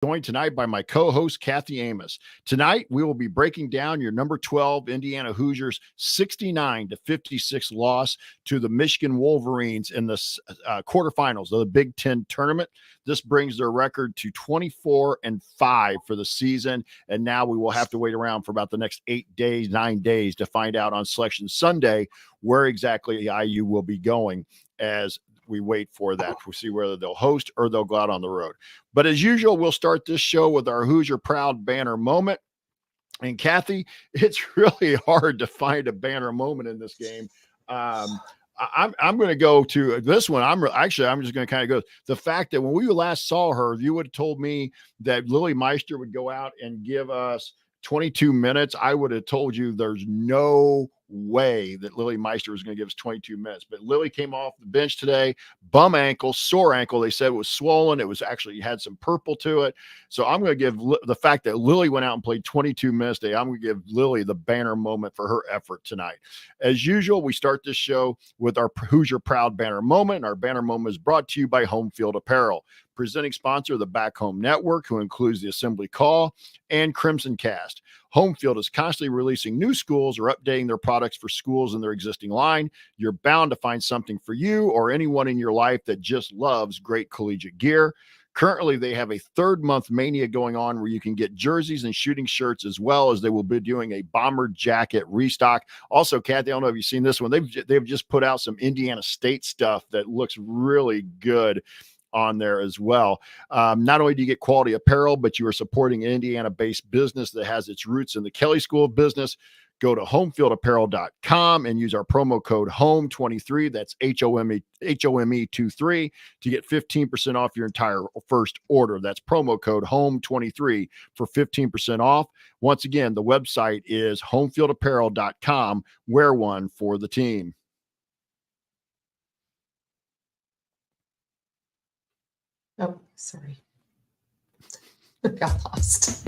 Joined tonight by my co-host Kathy Amos. Tonight we will be breaking down your number 12 Indiana Hoosiers 69-56 loss to the Michigan Wolverines in the quarterfinals of the Big Ten Tournament. This brings their record to 24-5 for the season, and now we will have to wait around for about the next 9 days to find out on Selection Sunday where exactly IU will be going as we wait for that. We'll see whether they'll host or they'll go out on the road. But as usual, we'll start this show with our Hoosier Proud banner moment. And Kathy, it's really hard to find a banner moment in this game. I'm going to go to this one. I'm just going to kind of go. The fact that when we last saw her, you would have told me that Lily Meister would go out and give us 22 minutes. I would have told you there's no way that Lily Meister was going to give us 22 minutes. But Lily came off the bench today, bum ankle, sore ankle. They said it was swollen. It was actually had some purple to it. So I'm going to give the fact that Lily went out and played 22 minutes today, I'm going to give Lily the banner moment for her effort tonight. As usual, we start this show with our Hoosier Proud banner moment. And our banner moment is brought to you by Home Field Apparel, presenting sponsor of the Back Home Network, who includes the Assembly Call and Crimson Cast. Home Field is constantly releasing new schools or updating their products for schools in their existing line. You're bound to find something for you or anyone in your life that just loves great collegiate gear. Currently, they have a third-month mania going on where you can get jerseys and shooting shirts, as well as they will be doing a bomber jacket restock. Also, Kathy, I don't know if you've seen this one. They've just put out some Indiana State stuff that looks really good on there as well. Not only do you get quality apparel, but you are supporting an Indiana-based business that has its roots in the Kelly School of Business. Go to homefieldapparel.com and use our promo code HOME23, that's HOME23, to get 15% off your entire first order. That's promo code HOME23 for 15% off. Once again, the website is homefieldapparel.com. Wear one for the team. Oh, sorry. Got lost.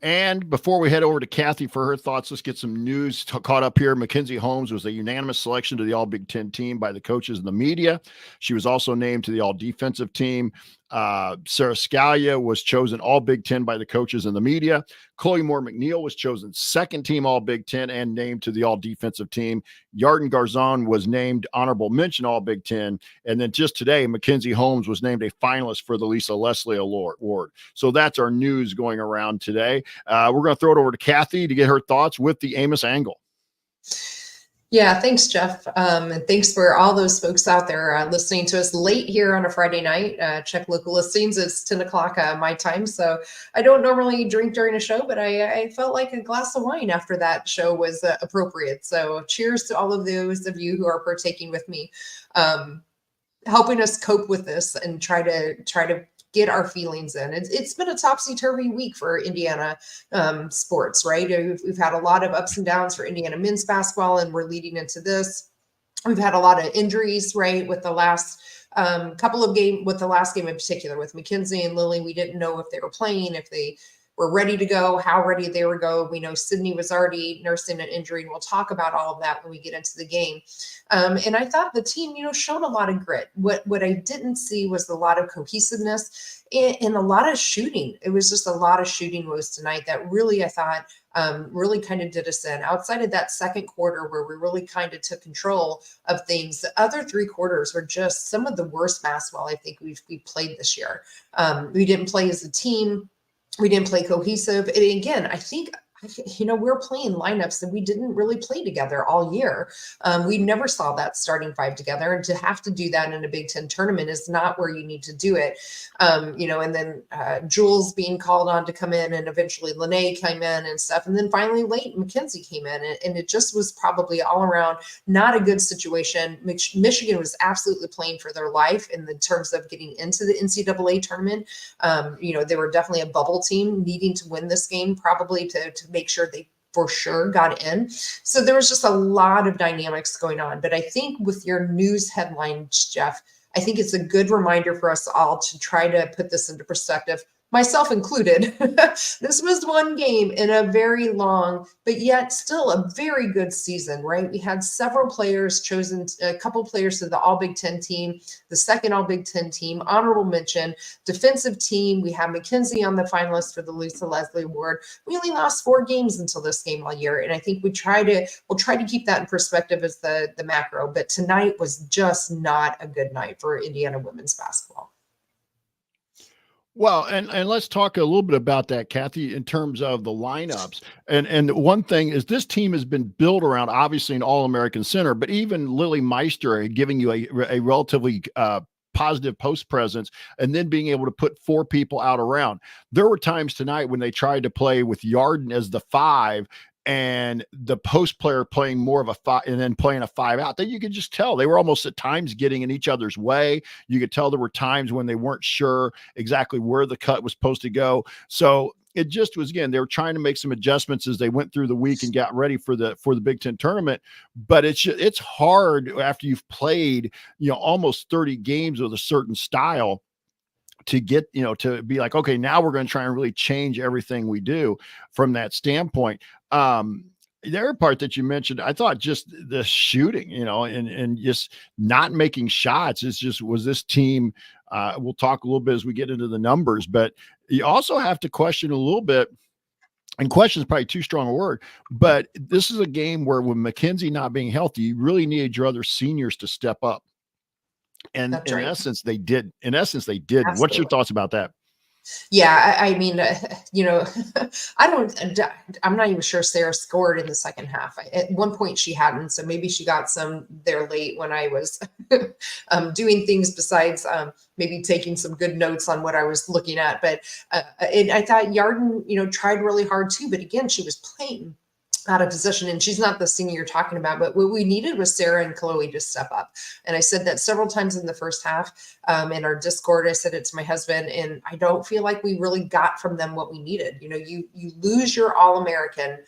And before we head over to Kathy for her thoughts, let's get some news caught up here. Mackenzie Holmes was a unanimous selection to the All Big Ten team by the coaches and the media. She was also named to the All Defensive team. Sarah Scalia was chosen All Big Ten by the coaches and the media. Chloe Moore McNeil was chosen second team All Big Ten and named to the All Defensive team. Yarden Garzon was named honorable mention All Big Ten. And then just today, Mackenzie Holmes was named a finalist for the Lisa Leslie Award. So that's our news going around today. We're going to throw it over to Kathy to get her thoughts with the Amos angle. Yeah, thanks, Jeff. And thanks for all those folks out there listening to us late here on a Friday night. Check local listings. It's 10 o'clock my time. So I don't normally drink during a show, but I felt like a glass of wine after that show was appropriate. So cheers to all of those of you who are partaking with me, helping us cope with this and try to get our feelings in. It's been a topsy-turvy week for Indiana sports, right? We've had a lot of ups and downs for Indiana men's basketball, and we're leading into this. We've had a lot of injuries, right? With the last with the last game in particular, with Mackenzie and Lily, we didn't know if they were playing, if they were ready to go, how ready they were go. We know Sydney was already nursing an injury, and we'll talk about all of that when we get into the game. And I thought the team, showed a lot of grit. What I didn't see was a lot of cohesiveness and a lot of shooting. It was just a lot of shooting moves tonight that really, I thought, really kind of did us in. Outside of that second quarter where we really kind of took control of things, the other three quarters were just some of the worst basketball I think we've played this year. We didn't play as a team. We didn't play cohesive. And again, I think, we're playing lineups that we didn't really play together all year. We never saw that starting five together. And to have to do that in a Big Ten tournament is not where you need to do it. And then Jules being called on to come in, and eventually Lene came in and stuff. And then finally late, Mackenzie came in. And it just was probably all around not a good situation. Michigan was absolutely playing for their life in the terms of getting into the NCAA tournament. They were definitely a bubble team needing to win this game, probably to make sure they for sure got in. So there was just a lot of dynamics going on. But I think with your news headline, Jeff, I think it's a good reminder for us all to try to put this into perspective. myself included, this was one game in a very long, but yet still a very good season, right? We had several players chosen, a couple players to the All Big Ten team, the second All Big Ten team, honorable mention, defensive team. We have McKenzie on the finalist for the Lisa Leslie Award. We only lost 4 games until this game all year. And I think we'll try to keep that in perspective as the macro, but tonight was just not a good night for Indiana women's basketball. Well, and let's talk a little bit about that, Kathy, in terms of the lineups. And one thing is this team has been built around obviously an All-American center, but even Lily Meister giving you a relatively positive post presence and then being able to put 4 people out around. There were times tonight when they tried to play with Yarden as the 5 and the post player playing more of a 5 and then playing a 5 out, then you could just tell they were almost at times getting in each other's way. You could tell there were times when they weren't sure exactly where the cut was supposed to go. So it just was, again, they were trying to make some adjustments as they went through the week and got ready for the Big Ten tournament. But it's hard after you've played, almost 30 games with a certain style to get, to be like, okay, now we're going to try and really change everything we do from that standpoint. The other part that you mentioned, I thought just the shooting, and just not making shots was this team. We'll talk a little bit as we get into the numbers, but you also have to question a little bit. And question is probably too strong a word, but this is a game where with McKenzie not being healthy, you really needed your other seniors to step up. And That's in right. essence, they did. Absolutely. What's your thoughts about that? Yeah, I mean, I'm not even sure Sarah scored in the second half. At one point she hadn't, so maybe she got some there late when I was doing things besides maybe taking some good notes on what I was looking at. But and I thought Yarden, tried really hard too, but again, she was playing out of position, and she's not the senior you're talking about, but what we needed was Sarah and Chloe to step up. And I said that several times in the first half in our Discord. I said it to my husband, and I don't feel like we really got from them what we needed. You lose your All-American,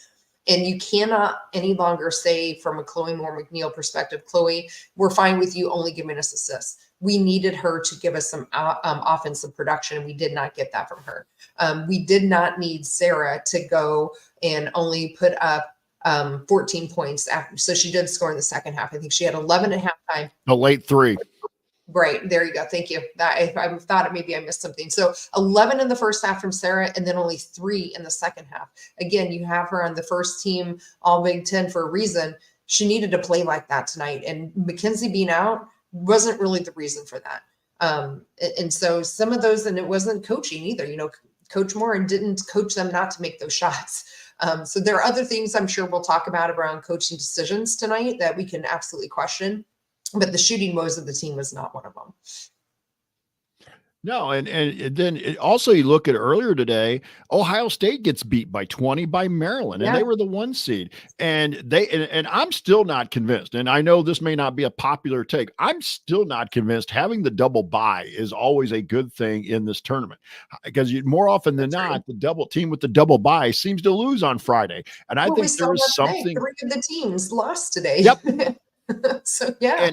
and you cannot any longer say from a Chloe Moore McNeil perspective, Chloe, we're fine with you only giving us assists. We needed her to give us some offensive production, and we did not get that from her. We did not need Sarah to go and only put up 14 points after. So she did score in the second half. I think she had 11 at halftime. A late 3. Right. There you go. Thank you. I thought maybe I missed something. So 11 in the first half from Sarah, and then only 3 in the second half. Again, you have her on the first team All Big Ten for a reason. She needed to play like that tonight. And McKenzie being out wasn't really the reason for that. And so some of those, and it wasn't coaching either. Coach Moore didn't coach them not to make those shots. So there are other things I'm sure we'll talk about around coaching decisions tonight that we can absolutely question. But the shooting woes of the team was not one of them. No, and then also you look at earlier today, Ohio State gets beat by 20 by Maryland, and they were the 1 seed. And I'm still not convinced. And I know this may not be a popular take. I'm still not convinced having the double bye is always a good thing in this tournament, because more often than not, the double team with the double bye seems to lose on Friday. And I think there is something. 3 of the teams lost today. Yep. So yeah.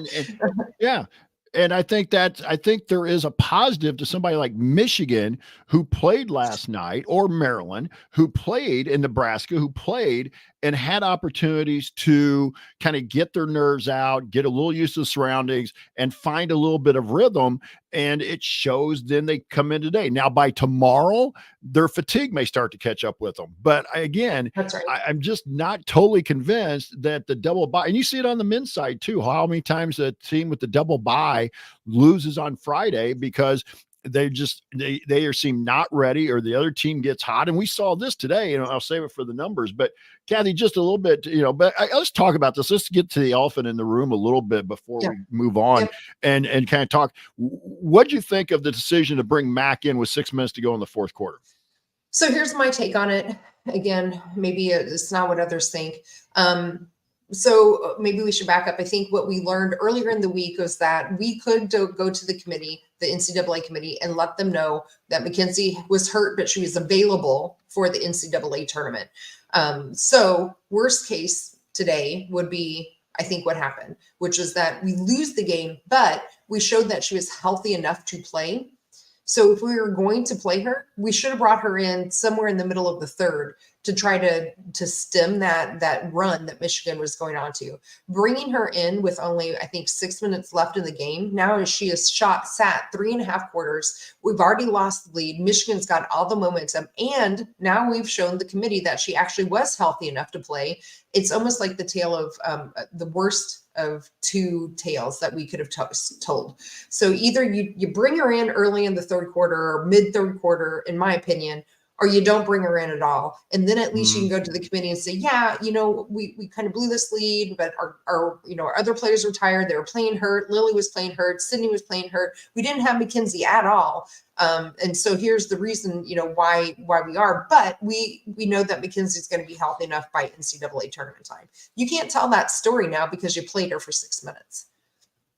Yeah. And I think there is a positive to somebody like Michigan who played last night, or Maryland who played, in Nebraska who played and had opportunities to kind of get their nerves out, get a little used to the surroundings, and find a little bit of rhythm. And it shows then they come in today. Now, by tomorrow, their fatigue may start to catch up with them. But again, that's right. I'm just not totally convinced that the double bye, and you see it on the men's side too, how many times a team with the double bye loses on Friday because they seem not ready, or the other team gets hot. And we saw this today, I'll save it for the numbers, but Kathy, just a little bit, but let's talk about this. Let's get to the elephant in the room a little bit before we move on and kind of talk. What'd you think of the decision to bring Mac in with 6 minutes to go in the fourth quarter? So here's my take on it. Again, maybe it's not what others think. So maybe we should back up. I think what we learned earlier in the week was that we could go to the committee, the NCAA committee, and let them know that McKenzie was hurt, but she was available for the NCAA tournament. So worst case today would be, I think, what happened, which was that we lose the game, but we showed that she was healthy enough to play. So if we were going to play her, we should have brought her in somewhere in the middle of the third to try to stem that run that Michigan was going on to. Bringing her in with only, I think, 6 minutes left in the game, now as she has sat 3.5 quarters, we've already lost the lead. Michigan's got all the momentum, and now we've shown the committee that she actually was healthy enough to play. It's almost like the tale of the worst of two tales that we could have told. So either you bring her in early in the third quarter or mid third quarter, in my opinion, or you don't bring her in at all. And then at least you can go to the committee and say, yeah, we kind of blew this lead, but our other players were tired. They were playing hurt. Lily was playing hurt. Sydney was playing hurt. We didn't have Mackenzie at all. And so here's the reason, why we are, but we know that Mackenzie's going to be healthy enough by NCAA tournament time. You can't tell that story now because you played her for 6 minutes.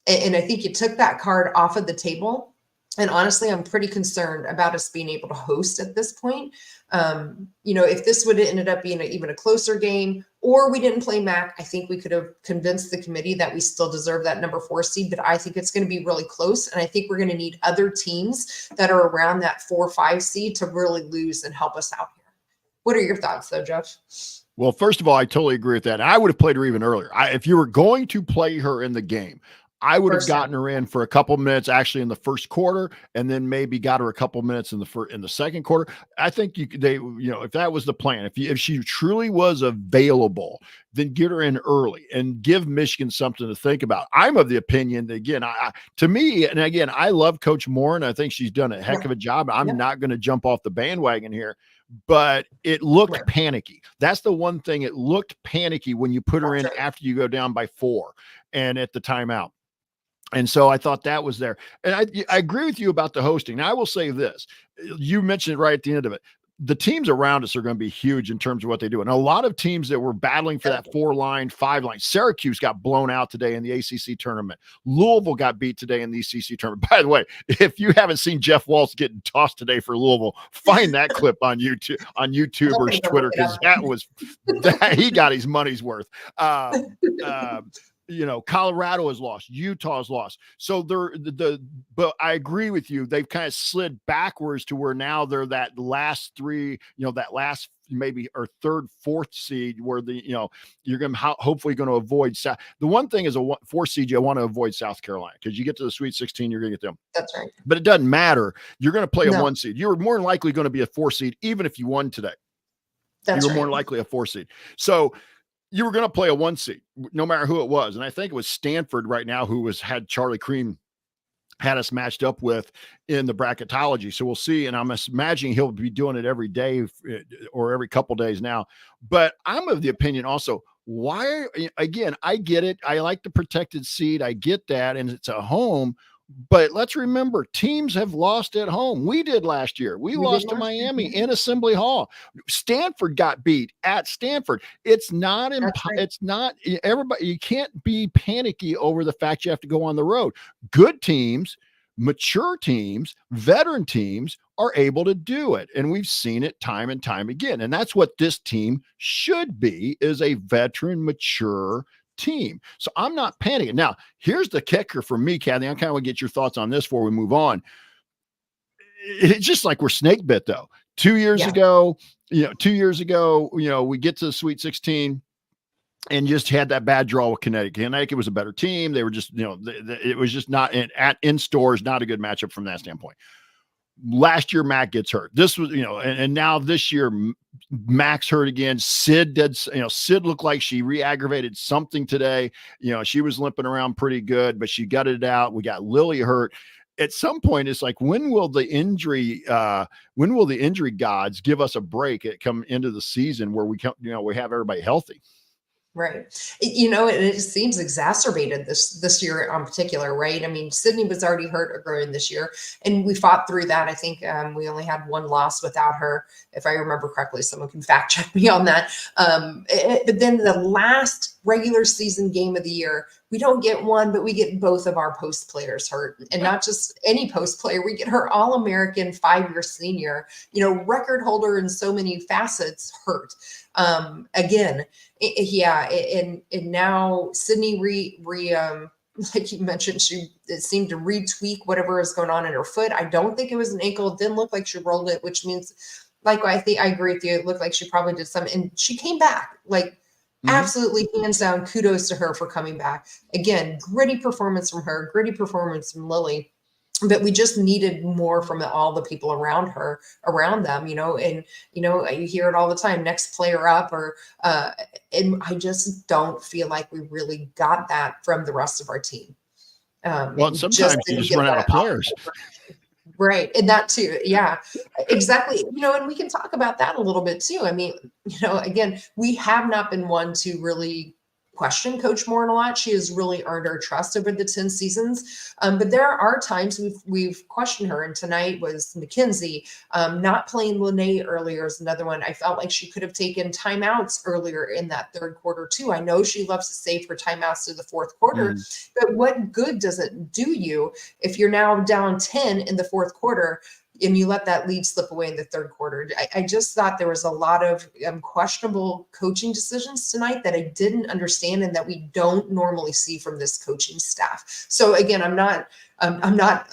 And I think you took that card off of the table. And honestly, I'm pretty concerned about us being able to host at this point. If this would have ended up being even a closer game, or we didn't play MAC, I think we could have convinced the committee that we still deserve that number 4 seed. But I think it's going to be really close. And I think we're going to need other teams that are around that 4 or 5 seed to really lose and help us out here. What are your thoughts, though, Jeff? Well, first of all, I totally agree with that. I would have played her even earlier. If you were going to play her in the game, I would have gotten her in for a couple minutes actually in the first quarter, and then maybe got her a couple minutes in the second quarter. I think if that was the plan, if she truly was available, then get her in early and give Michigan something to think about. I'm of the opinion that, again, I love Coach Moore, and I think she's done a heck of a job. I'm not going to jump off the bandwagon here, but it looked panicky. That's the one thing. It looked panicky when you put her in after you go down by 4 and at the timeout. And so I thought that was there. And I agree with you about the hosting. Now, I will say this. You mentioned it right at the end of it. The teams around us are going to be huge in terms of what they do. And a lot of teams that were battling for that 4-line, 5-line. Syracuse got blown out today in the ACC tournament. Louisville got beat today in the ACC tournament. By the way, if you haven't seen Jeff Waltz getting tossed today for Louisville, find that clip on YouTube or Twitter, because he got his money's worth. Colorado has lost, Utah has lost. So but I agree with you. They've kind of slid backwards to where now they're that last 3, that last maybe or third, 4th seed where you're going to hopefully going to avoid South. The one thing is a 4 seed, you want to avoid South Carolina because you get to the Sweet 16, you're going to get them. That's right. But it doesn't matter. You're going to play a 1 seed. You're more than likely going to be a 4 seed, even if you won today. You're more likely a 4 seed. So you were going to play a 1 seed, no matter who it was. And I think it was Stanford right now who had Charlie Cream had us matched up with in the bracketology. So we'll see. And I'm imagining he'll be doing it every day or every couple days now. But I'm of the opinion also, why, again, I get it. I like the protected seed. I get that. And it's a home. But let's remember, teams have lost at home. We did last year. We lost to Miami in Assembly Hall. Stanford got beat at Stanford. It's not everybody. You can't be panicky over the fact you have to go on the road. Good teams, mature teams, veteran teams are able to do it. And we've seen it time and time again. And that's what this team should be, is a veteran, mature team. So I'm not panicking. Now, here's the kicker for me, Kathy. I kind of want to get your thoughts on this before we move on. It's just like we're snake bit, though. 2 years ago, we get to the Sweet 16 and just had that bad draw with Connecticut. Connecticut was a better team. They were just, it was just not in stores, not a good matchup from that standpoint. Last year, Mac gets hurt. This was, and now this year, Mac's hurt again. Sid looked like she re-aggravated something today. She was limping around pretty good, but she gutted it out. We got Lily hurt. At some point, it's like, when will the injury gods give us a break at come into the season where we have everybody healthy? Right. It seems exacerbated this year in particular, right? I mean, Sydney was already hurt or growing this year, and we fought through that. I think we only had 1 loss without her, if I remember correctly. Someone can fact check me on that. But then the last regular season game of the year, we don't get one, but we get both of our post players hurt, and not just any post player. We get her All-American 5-year senior, record holder in so many facets, hurt. Again, and now Sydney like you mentioned, it seemed to retweak whatever is going on in her foot. I don't think it was an ankle. It didn't look like she rolled it, which means, like, I think I agree with you. It looked like she probably did some, and she came back. Like, absolutely, hands down, kudos to her for coming back. Again, gritty performance from her, gritty performance from Lily. But we just needed more from all the people around her, around them, and, you hear it all the time, next player up, and I just don't feel like we really got that from the rest of our team. Well, sometimes you just run out of players. Right. And that too. Yeah, exactly. And we can talk about that a little bit too. I mean, again, we have not been one to really question Coach Moore a lot. She has really earned our trust over the 10 seasons. But there are times we've questioned her. And tonight was McKenzie. Not playing Lene earlier is another one. I felt like she could have taken timeouts earlier in that third quarter too. I know she loves to save her timeouts to the fourth quarter, but what good does it do you if you're now down 10 in the fourth quarter and you let that lead slip away in the third quarter? I just thought there was a lot of questionable coaching decisions tonight that I didn't understand and that we don't normally see from this coaching staff. So again, I'm not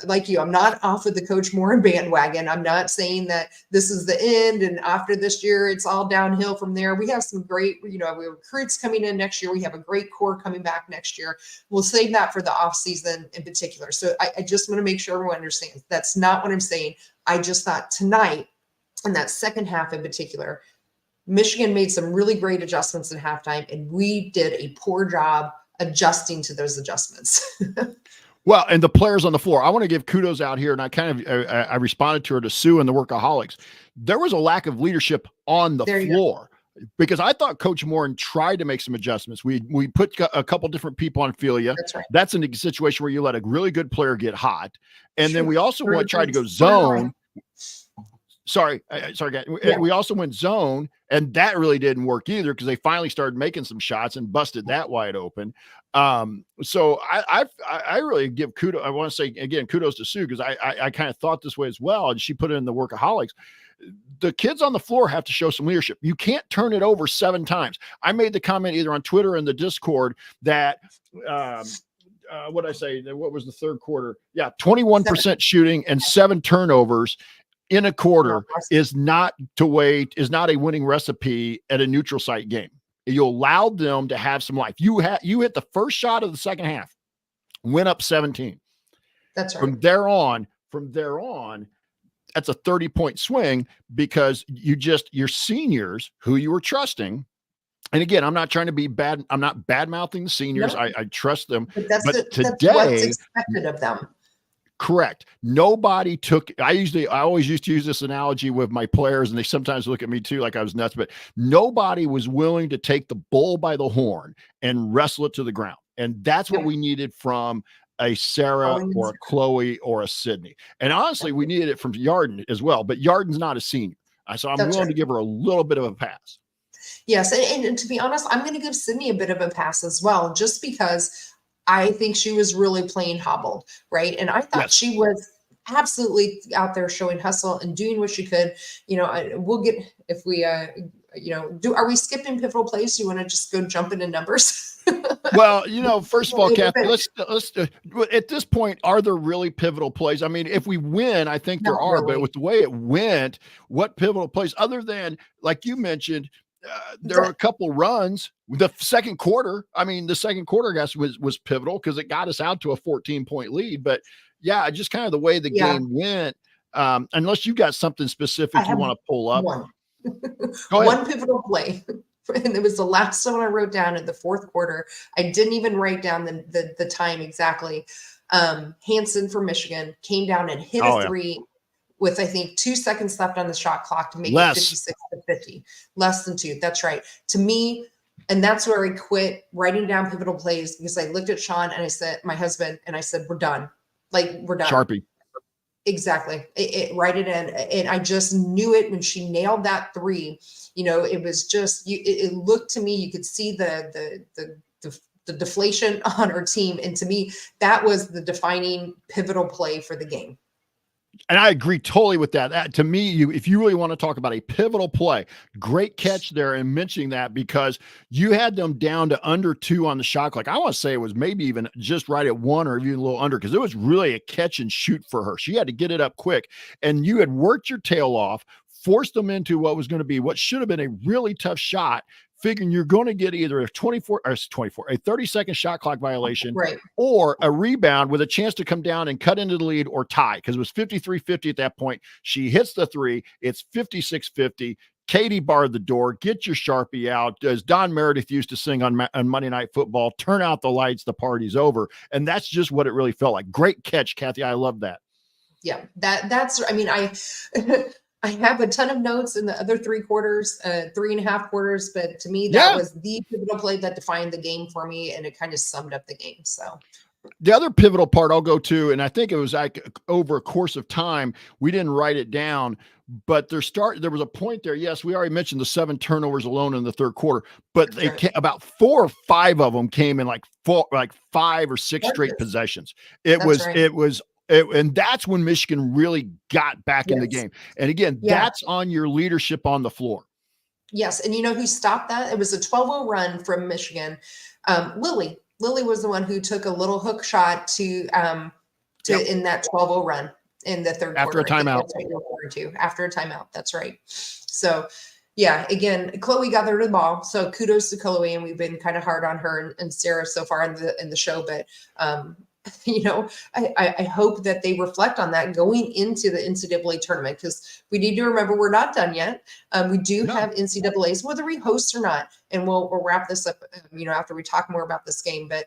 like you. I'm not off of the Coach Moore bandwagon. I'm not saying that this is the end and after this year, it's all downhill from there. We have some great, we have recruits coming in next year. We have a great core coming back next year. We'll save that for the off season in particular. So I just want to make sure everyone understands that's not what I'm saying. I just thought tonight, in that second half in particular, Michigan made some really great adjustments in halftime, and we did a poor job adjusting to those adjustments. Well, and the players on the floor, I want to give kudos out here. And I responded to her, to Sue and the Workaholics. There was a lack of leadership on the floor because I thought Coach Moore tried to make some adjustments. We put a couple different people on Philia. That's right. That's in a situation where you let a really good player get hot. And then we also tried to go zone. Sorry, guys. Yeah. We also went zone, and that really didn't work either because they finally started making some shots and busted that wide open. So I really give kudos. I want to say again, kudos to Sue because I kind of thought this way as well, and she put it in the Workaholics. The kids on the floor have to show some leadership. You can't turn it over 7 times. I made the comment either on Twitter or in the Discord that what I say? What was the third quarter? Yeah, 21% shooting and 7 turnovers in a quarter is not a winning recipe at a neutral site game. You allowed them to have some life. You hit the first shot of the second half, went up 17. That's right. From there on, that's a 30-point swing because your seniors who you were trusting. And again, I'm not trying to be bad. I'm not bad-mouthing the seniors. No. I trust them. But that's what's expected of them. Correct. Nobody took, I always used to use this analogy with my players, and they sometimes look at me too like I was nuts, but nobody was willing to take the bull by the horn and wrestle it to the ground. And that's what we needed from a Sarah or a Chloe or a Sydney. And honestly, we needed it from Yarden as well, but Yarden's not a senior. So I'm willing to give her a little bit of a pass. Yes. And to be honest, I'm going to give Sydney a bit of a pass as well, just because I think she was really playing hobbled, right? And I thought she was absolutely out there showing hustle and doing what she could. We'll get, if we, are we skipping pivotal plays? Do you want to just go jump into numbers? Well, first of all, Kathy, let's at this point, are there really pivotal plays? I mean, if we win, I think there are, but with the way it went, what pivotal plays other than, like you mentioned, there are a couple runs. The second quarter, I guess, was pivotal because it got us out to a 14-point lead. But yeah, just kind of the way the game went. Unless you got something specific you want to pull up. One pivotal play. And it was the last one I wrote down in the fourth quarter. I didn't even write down the time exactly. Hansen for Michigan came down and hit a three with, I think, 2 seconds left on the shot clock to make it 56-50. Less than 2. That's right. To me, and that's where I quit writing down pivotal plays, because I looked at Sean and I said, my husband, and I said, we're done. We're done. Sharpie. Exactly. Write it in. And I just knew it when she nailed that 3. It was just, it looked to me, you could see the deflation on her team. And to me, that was the defining pivotal play for the game. And I agree totally with that. To me, if you really want to talk about a pivotal play, great catch there and mentioning that, because you had them down to under 2 on the shot clock. I want to say it was maybe even just right at 1 or even a little under, because it was really a catch and shoot for her. She had to get it up quick, and you had worked your tail off, forced them into what should have been a really tough shot, figuring you're going to get either a 30-second shot clock violation, Right. or a rebound with a chance to come down and cut into the lead or tie, because it was 53-50 at that point. She hits the 3. It's 56-50. Katie barred the door. Get your Sharpie out. As Don Meredith used to sing on Monday Night Football, turn out the lights, the party's over. And that's just what it really felt like. Great catch, Kathy. I love that. Yeah, I mean, I have a ton of notes in the other 3 quarters, 3.5 quarters, but to me, that was the pivotal play that defined the game for me, and it kind of summed up the game. So the other pivotal part I'll go to, and I think it was like over a course of time, we didn't write it down, but there was a point there. Yes, we already mentioned the 7 turnovers alone in the third quarter, but about 4 or 5 of them came in like 5 or 6 straight possessions. And that's when Michigan really got back in the game. And again, that's on your leadership on the floor. Yes. And you know who stopped that? It was a 12-0 run from Michigan. Lily was the one who took a little hook shot in that 12-0 run in the third after quarter. A timeout. After a timeout. That's right. So yeah, again, Chloe gathered the ball. So kudos to Chloe. And we've been kind of hard on her and Sarah so far in the show, but you know, I hope that they reflect on that going into the NCAA tournament, because we need to remember we're not done yet. We do have NCAAs, whether we host or not, and we'll wrap this up, you know, after we talk more about this game. But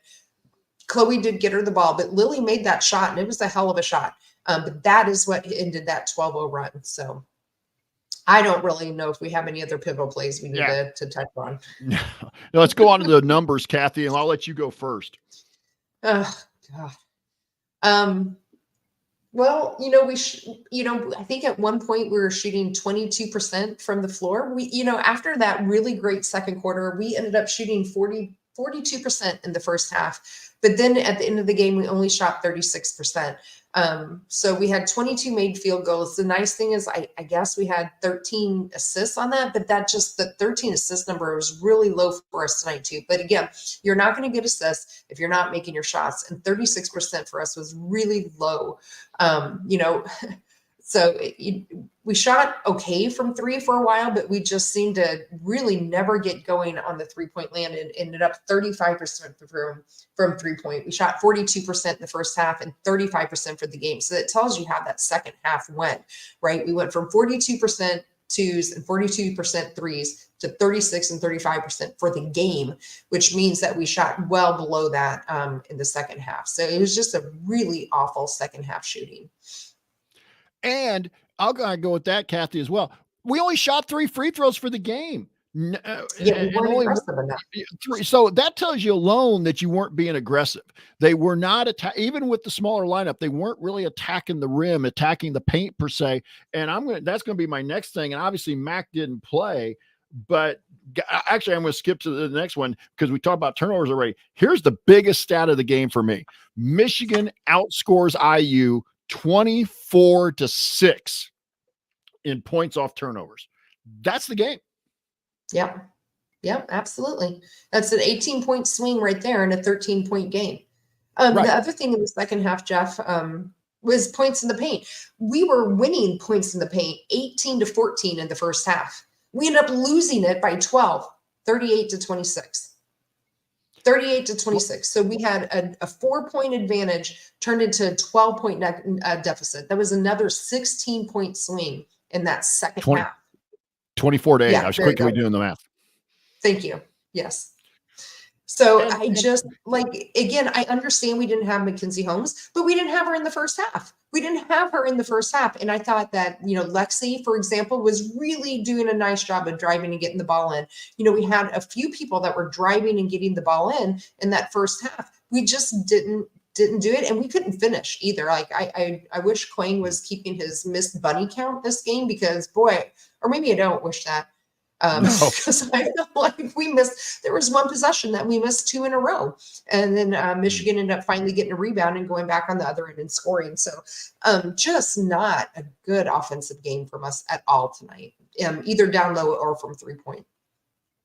Chloe did get her the ball, but Lily made that shot, and it was a hell of a shot. But that is what ended that 12-0 run. So I don't really know if we have any other pivotal plays we need to touch on. No, let's go on to the numbers, Kathy, and I'll let you go first. God. Well, you know, I think at one point we were shooting 22% from the floor. After that really great second quarter, we ended up shooting 42% in the first half. But then at the end of the game, we only shot 36%. So we had 22 made field goals. The nice thing is I guess we had 13 assists on that, but the 13 assist number was really low for us tonight too. But again, you're not going to get assists if you're not making your shots. And 36% for us was really low. So we shot okay from 3 for a while, but we just seemed to really never get going on the 3-point land, and ended up 35% from 3-point. We shot 42% in the first half and 35% for the game. So that tells you how that second half went, right? We went from 42% twos and 42% threes to 36 and 35% for the game, which means that we shot well below that in the second half. So it was just a really awful second half shooting. And I'll go with that, Kathy, as well. We only shot 3 free throws for the game. We weren't aggressive enough. So that tells you alone that you weren't being aggressive. They were not even with the smaller lineup. They weren't really attacking the rim, attacking the paint per se. And that's going to be my next thing. And obviously Mac didn't play, but actually I'm going to skip to the next one because we talked about turnovers already. Here's the biggest stat of the game for me. Michigan outscores IU 24-6 in points off turnovers. That's the game. Yep, absolutely. That's an 18-point swing right there in a 13-point game. Right. The other thing in the second half, Jeff, was points in the paint. We were winning points in the paint 18-14 in the first half. We ended up losing it by 12, 38-26. 38-26. So we had a 4-point advantage turned into a 12-point deficit. That was another 16-point swing in that second half. 24-8. I was quickly doing the math. Thank you. Yes. So I just again, I understand we didn't have Mackenzie Holmes, but we didn't have her in the first half. And I thought that, Lexi, for example, was really doing a nice job of driving and getting the ball in. We had a few people that were driving and getting the ball in that first half. We just didn't do it, and we couldn't finish either. I wish Quang was keeping his missed bunny count this game, because boy, or maybe I don't wish that. No. Because I feel like there was one possession that we missed 2 in a row. And then Michigan ended up finally getting a rebound and going back on the other end and scoring. So just not a good offensive game from us at all tonight, either down low or from 3-point.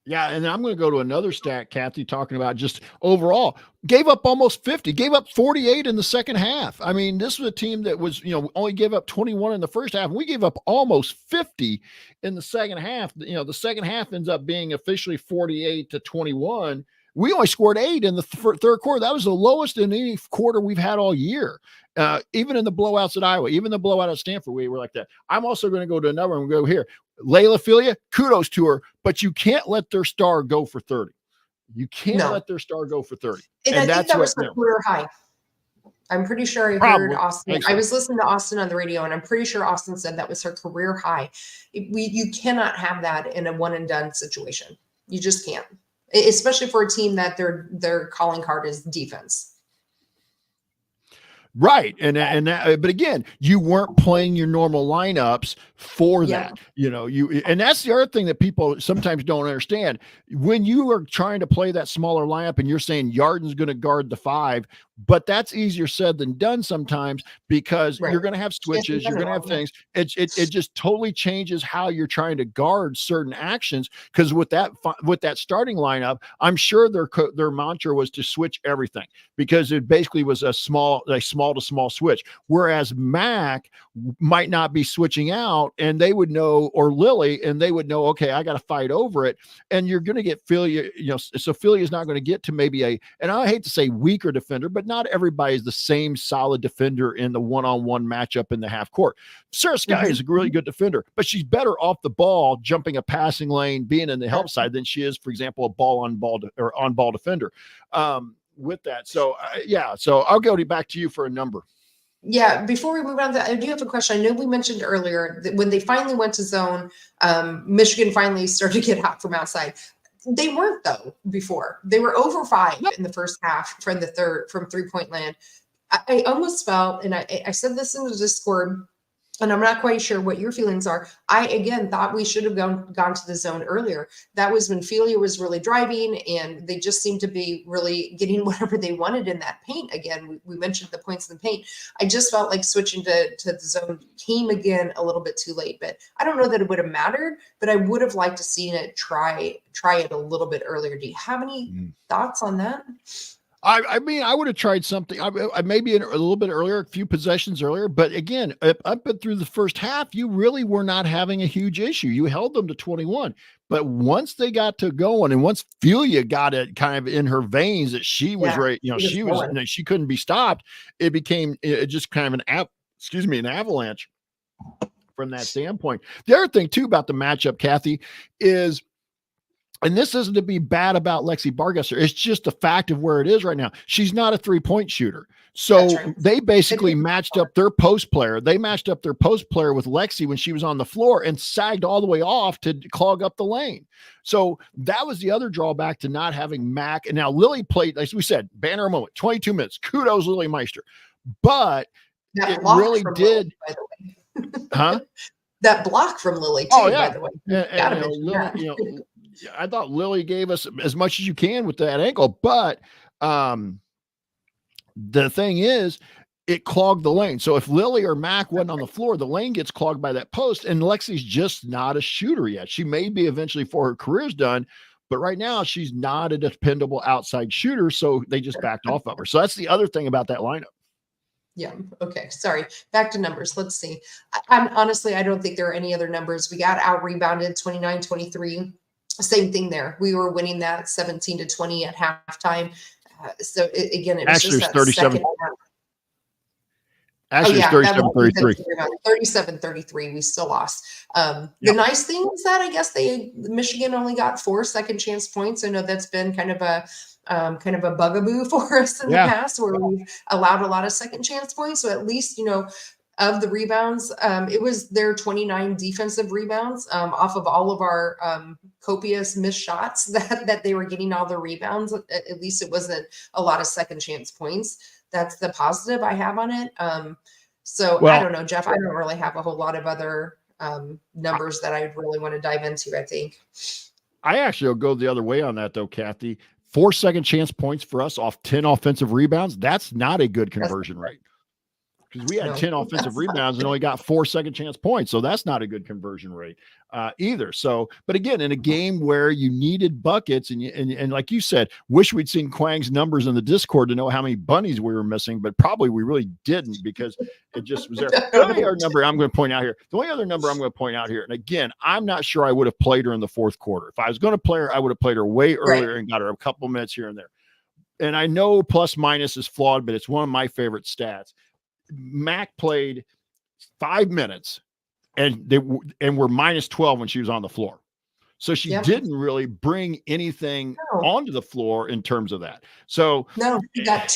Yeah, and I'm going to go to another stat, Kathy, talking about just overall. Gave up almost 50, gave up 48 in the second half. I mean, this was a team that was, only gave up 21 in the first half. And we gave up almost 50 in the second half. The second half ends up being officially 48-21. We only scored 8 in the third quarter. That was the lowest in any quarter we've had all year. Even in the blowouts at Iowa, even the blowout at Stanford, we were like that. I'm also going to go to another one and go here. Layla Filia, kudos to her, but you can't let their star go for 30. You can't let their star go for 30. And I think that was her career high. I'm pretty sure I heard Austin. I was listening to Austin on the radio, and I'm pretty sure Austin said that was her career high. You cannot have that in a one and done situation. You just can't, especially for a team that their calling card is defense. Right. But again, you weren't playing your normal lineups for that, and that's the other thing that people sometimes don't understand. When you are trying to play that smaller lineup and you're saying Yarden's going to guard the 5, but that's easier said than done sometimes, because you're going to have switches, you're going to have things. It just totally changes how you're trying to guard certain actions. Because with that starting lineup, I'm sure their mantra was to switch everything, because it basically was a small to small switch. Whereas Mac might not be switching out, and they would know, or Lily, and they would know, okay, I got to fight over it. And you're going to get Filia, so Filia is not going to get to maybe and I hate to say weaker defender, but not everybody is the same solid defender in the one-on-one matchup in the half court. Sarah Sky is a really good defender, but she's better off the ball, jumping a passing lane, being in the help side, than she is, for example, a on-ball defender. With that. So I'll go back to you for a number. Yeah. Before we move on, I do have a question. I know we mentioned earlier that when they finally went to zone, Michigan finally started to get hot from outside. They weren't, though, before. They were over 5 in the first half from 3-point land. I almost felt, and I said this in the Discord, and I'm not quite sure what your feelings are. I, again, thought we should have gone to the zone earlier. That was when Filia was really driving, and they just seemed to be really getting whatever they wanted in that paint. Again, we mentioned the points in the paint. I just felt like switching to the zone came again a little bit too late. But I don't know that it would have mattered, but I would have liked to seen it try it a little bit earlier. Do you have any thoughts on that? I mean, I would have tried something. I maybe a little bit earlier, a few possessions earlier. But again, up through the first half, you really were not having a huge issue. You held them to 21. But once they got to going, and once Filia got it kind of in her veins that she was ready, she couldn't be stopped. It became just kind of an avalanche from that standpoint. The other thing too about the matchup, Kathy, is, and this isn't to be bad about Lexi Bargesser, it's just the fact of where it is right now. She's not a 3-point shooter. So they basically matched up their post player. They matched up their post player with Lexi when she was on the floor and sagged all the way off to clog up the lane. So that was the other drawback to not having Mac. And now Lily played, as we said, banner moment, 22 minutes. Kudos, Lily Meister. But it really did. Lily, by the way. Huh? That block from Lily, too, by the way. Lily, I thought Lily gave us as much as you can with that ankle, but the thing is, it clogged the lane. So if Lily or Mac wasn't on the floor, the lane gets clogged by that post, and Lexi's just not a shooter yet. She may be eventually before her career's done, but right now she's not a dependable outside shooter, so they just backed off of her. So that's the other thing about that lineup. Yeah. Okay. Sorry. Back to numbers. Let's see. I don't think there are any other numbers. We got out rebounded 29-23. Same thing there. We were winning that 17-20 at halftime. So it was actually just that 37. Actually, it's 37-33. 37-33. We still lost. The nice thing is that I guess Michigan only got 4 second chance points. I know that's been kind of a bugaboo for us in the past, where we've allowed a lot of second chance points. So at least, of the rebounds, it was their 29 defensive rebounds off of all of our copious missed shots that they were getting all the rebounds. At least it wasn't a lot of second chance points. That's the positive I have on it. I don't know, Jeff, I don't really have a whole lot of other numbers that I really want to dive into, I think. I actually will go the other way on that, though, Kathy. 4 second chance points for us off 10 offensive rebounds. That's not a good conversion rate, because we had 10 offensive rebounds and only got 4 second chance points. So that's not a good conversion rate either. So, but again, in a game where you needed buckets and like you said, wish we'd seen Quang's numbers in the Discord to know how many bunnies we were missing, but probably we really didn't, because it just was there. The only other number I'm going to point out here, and again, I'm not sure I would have played her in the fourth quarter. If I was going to play her, I would have played her way earlier and got her a couple minutes here and there. And I know plus minus is flawed, but it's one of my favorite stats. Mac played 5 minutes and were minus 12 when she was on the floor. So she didn't really bring anything onto the floor in terms of that. So no, she got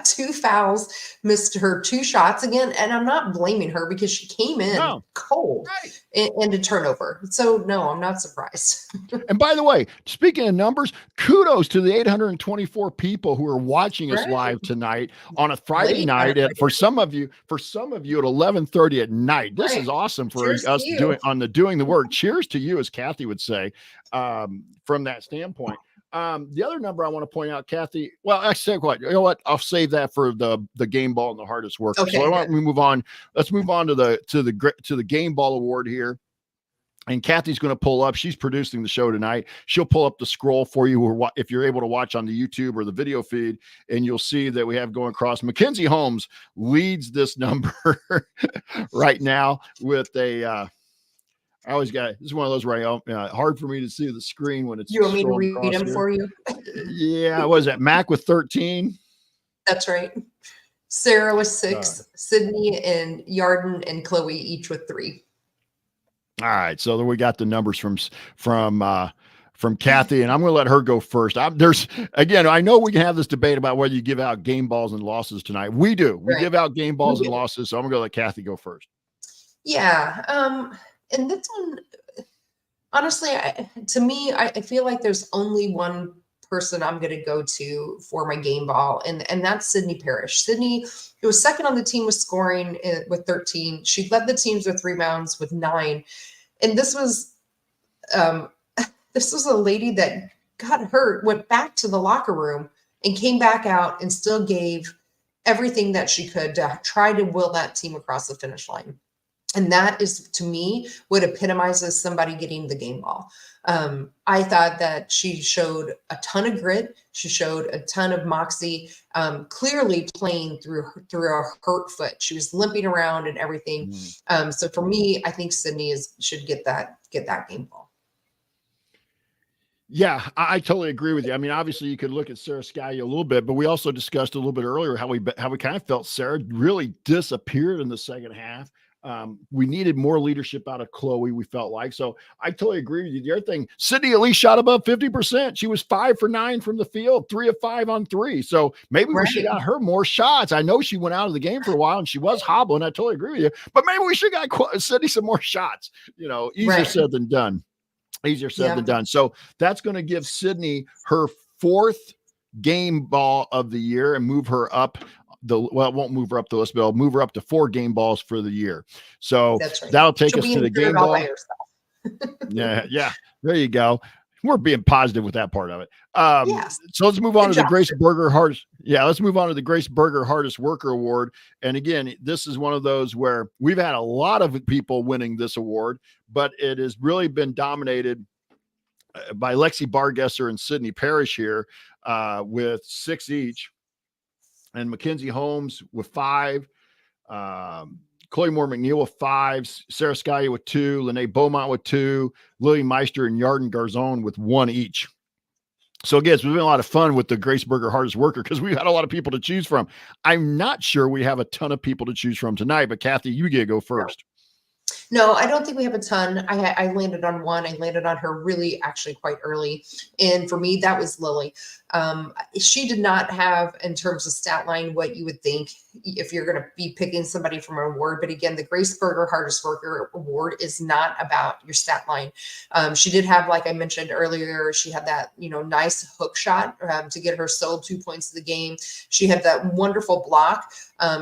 two fouls, missed her 2 shots again. And I'm not blaming her, because she came in cold and a turnover. So no, I'm not surprised. And by the way, speaking of numbers, kudos to the 824 people who are watching us live tonight on a Friday night. For some of you at 11:30 at night. This is awesome for us doing the work. Cheers to you, as Kathy would say, from that standpoint. The other number I want to point out, Kathy, well, actually, you know what? I'll save that for the game ball and the hardest worker. Okay, so I want to move on. Let's move on to the game ball award here. And Kathy's going to pull up. She's producing the show tonight. She'll pull up the scroll for you, if you're able to watch on the YouTube or the video feed, and you'll see that we have going across. Mackenzie Holmes leads this number right now with a. I always got, this is one of those where hard for me to see the screen when it's. You want me to read them for you? Yeah, what was that? Mac with 13. That's right. Sarah with 6, Sydney and Yarden and Chloe each with 3. All right, so then we got the numbers from Kathy, and I'm going to let her go first. I know we can have this debate about whether you give out game balls and losses tonight. We do. We give out game balls and losses, so I'm going to let Kathy go first. Yeah. And this one, honestly, to me, I feel like there's only one person I'm going to go to for my game ball, and that's Sydney Parrish. Sydney, who was second on the team with scoring with 13. She led the teams with rebounds with 9. And this was a lady that got hurt, went back to the locker room, and came back out and still gave everything that she could to try to will that team across the finish line. And that is, to me, what epitomizes somebody getting the game ball. I thought that she showed a ton of grit. She showed a ton of moxie, clearly playing through a hurt foot. She was limping around and everything. So for me, I think Sydney should get that game ball. Yeah, I totally agree with you. I mean, obviously you could look at Sarah Scalia a little bit, but we also discussed a little bit earlier how we kind of felt Sarah really disappeared in the second half. We needed more leadership out of Chloe, we felt like. So I totally agree with you. The other thing, Sydney at least shot above 50%. She was 5 for 9 from the field, 3 of 5 on 3. So maybe we should have got her more shots. I know she went out of the game for a while and she was hobbling. I totally agree with you. But maybe we should have got Sydney some more shots. Easier said than done. Easier said than done. So that's going to give Sydney her 4th game ball of the year and move her up. It won't move her up the list, but it'll move her up to 4 game balls for the year. So that'll take us to the game ball. Yeah. There you go. We're being positive with that part of it. So let's move on to the Grace Berger hardest. Yeah, let's move on to the Grace Berger Hardest Worker Award. And again, this is one of those where we've had a lot of people winning this award, but it has really been dominated by Lexi Bargesser and Sydney Parrish here with 6 each. And Mackenzie Holmes with 5, Chloe Moore McNeil with 5, Sarah Scalia with 2, Lene Beaumont with 2, Lily Meister and Yarden Garzone with 1 each. So again, it's been a lot of fun with the Grace Berger Hardest Worker because we've had a lot of people to choose from. I'm not sure we have a ton of people to choose from tonight, but Kathy, you get to go first. No, I don't think we have a ton. I landed on one. I landed on her really actually quite early. And for me, that was Lily. She did not have, in terms of stat line, what you would think if you're going to be picking somebody from an award. But again, the Grace Berger Hardest Worker Award is not about your stat line. She did have, like I mentioned earlier, she had that, nice hook shot to get her sole 2 points of the game. She had that wonderful block.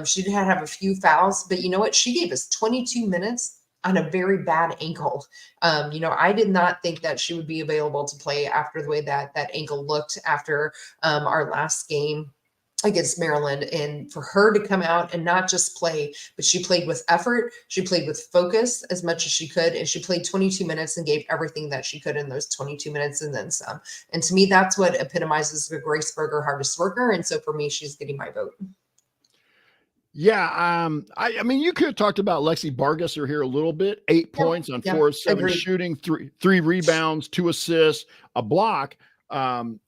She did have a few fouls, but you know what? She gave us 22 minutes on a very bad ankle. I did not think that she would be available to play after the way that ankle looked after our last game against Maryland. And for her to come out and not just play, but she played with effort, she played with focus as much as she could, and she played 22 minutes and gave everything that she could in those 22 minutes and then some. And to me, that's what epitomizes the Grace Berger hardest worker. And so for me, she's getting my vote. Yeah, I mean, you could have talked about Lexi Bargesser here a little bit. 8 points on 4 of 7 agreed. shooting, three rebounds, 2 assists, a block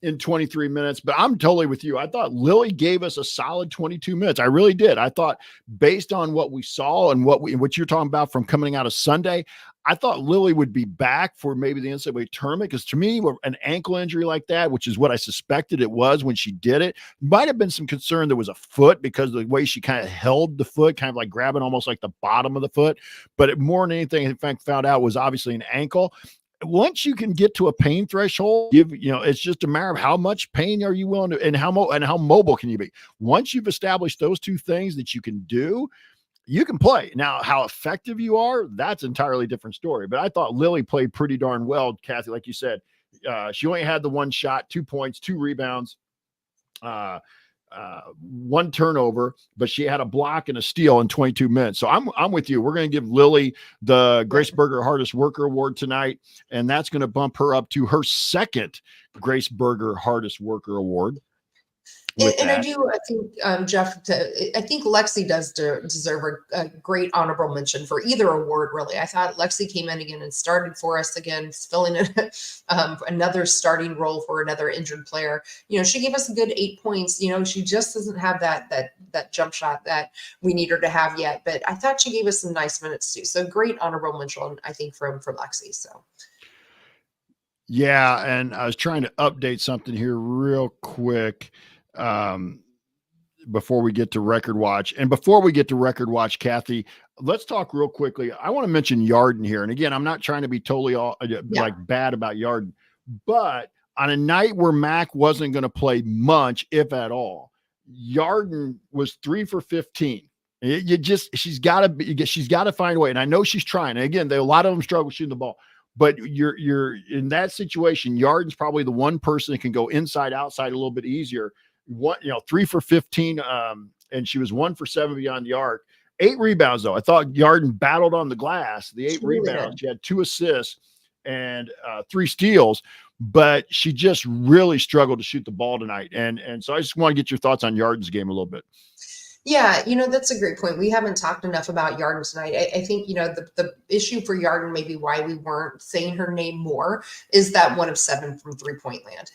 in 23 minutes. But I'm totally with you. I thought Lily gave us a solid 22 minutes. I really did. I thought based on what we saw and what you're talking about from coming out of Sunday, I thought Lily would be back for maybe the NCAA tournament, because to me, an ankle injury like that, which is what I suspected it was when she did it, might have been some concern there was a foot because of the way she kind of held the foot, kind of like grabbing almost like the bottom of the foot. But more than anything, in fact, found out was obviously an ankle. Once you can get to a pain threshold, it's just a matter of how much pain are you willing to, and how mobile can you be. Once you've established those two things that you can do, you can play. Now, how effective you are, that's an entirely different story. But I thought Lily played pretty darn well, Kathy, like you said. She only had the 1 shot, 2 points, 2 rebounds, 1 turnover, but she had a block and a steal in 22 minutes. So I'm with you. We're going to give Lily the Grace Berger Hardest Worker Award tonight, and that's going to bump her up to her second Grace Berger Hardest Worker Award. And I think, Jeff, I think Lexi does deserve a great honorable mention for either award, really. I thought Lexi came in again and started for us again, filling in another starting role for another injured player. She gave us a good 8 points. She just doesn't have that jump shot that we need her to have yet. But I thought she gave us some nice minutes too. So great honorable mention, I think, from Lexi. So. Yeah, and I was trying to update something here real quick before we get to Record Watch. And before we get to Record Watch, Kathy, let's talk real quickly. I want to mention Yarden here. And again, I'm not trying to be totally like bad about Yarden, but on a night where Mac wasn't going to play much, if at all, Yarden was 3 for 15. She's got to find a way. And I know she's trying. And again, a lot of them struggle shooting the ball. But you're in that situation. Yarden's probably the one person that can go inside, outside a little bit easier. 3 for 15, and she was 1 for 7 beyond the arc. 8 rebounds, though. I thought Yarden battled on the glass. The 8 rebounds. She had 2 assists and 3 steals, but she just really struggled to shoot the ball tonight. And so I just want to get your thoughts on Yarden's game a little bit. Yeah, that's a great point. We haven't talked enough about Yarden tonight. I think, the issue for Yarden, maybe why we weren't saying her name more, is that 1 of 7 from 3-point land.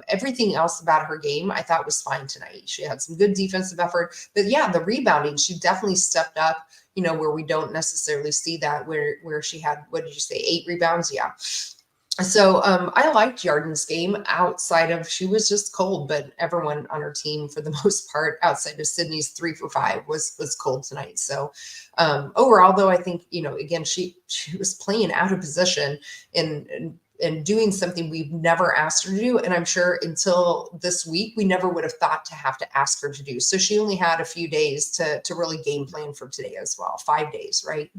Everything else about her game, I thought was fine tonight. She had some good defensive effort, but yeah, the rebounding, she definitely stepped up, where we don't necessarily see that, where she had, what did you say, 8 rebounds? Yeah. So I liked Yarden's game outside of, she was just cold, but everyone on her team for the most part, outside of Sydney's 3 for 5 was cold tonight. So overall, though, I think, again, she was playing out of position and doing something we've never asked her to do. And I'm sure until this week, we never would have thought to have to ask her to do. So she only had a few days to really game plan for today as well. 5 days, right?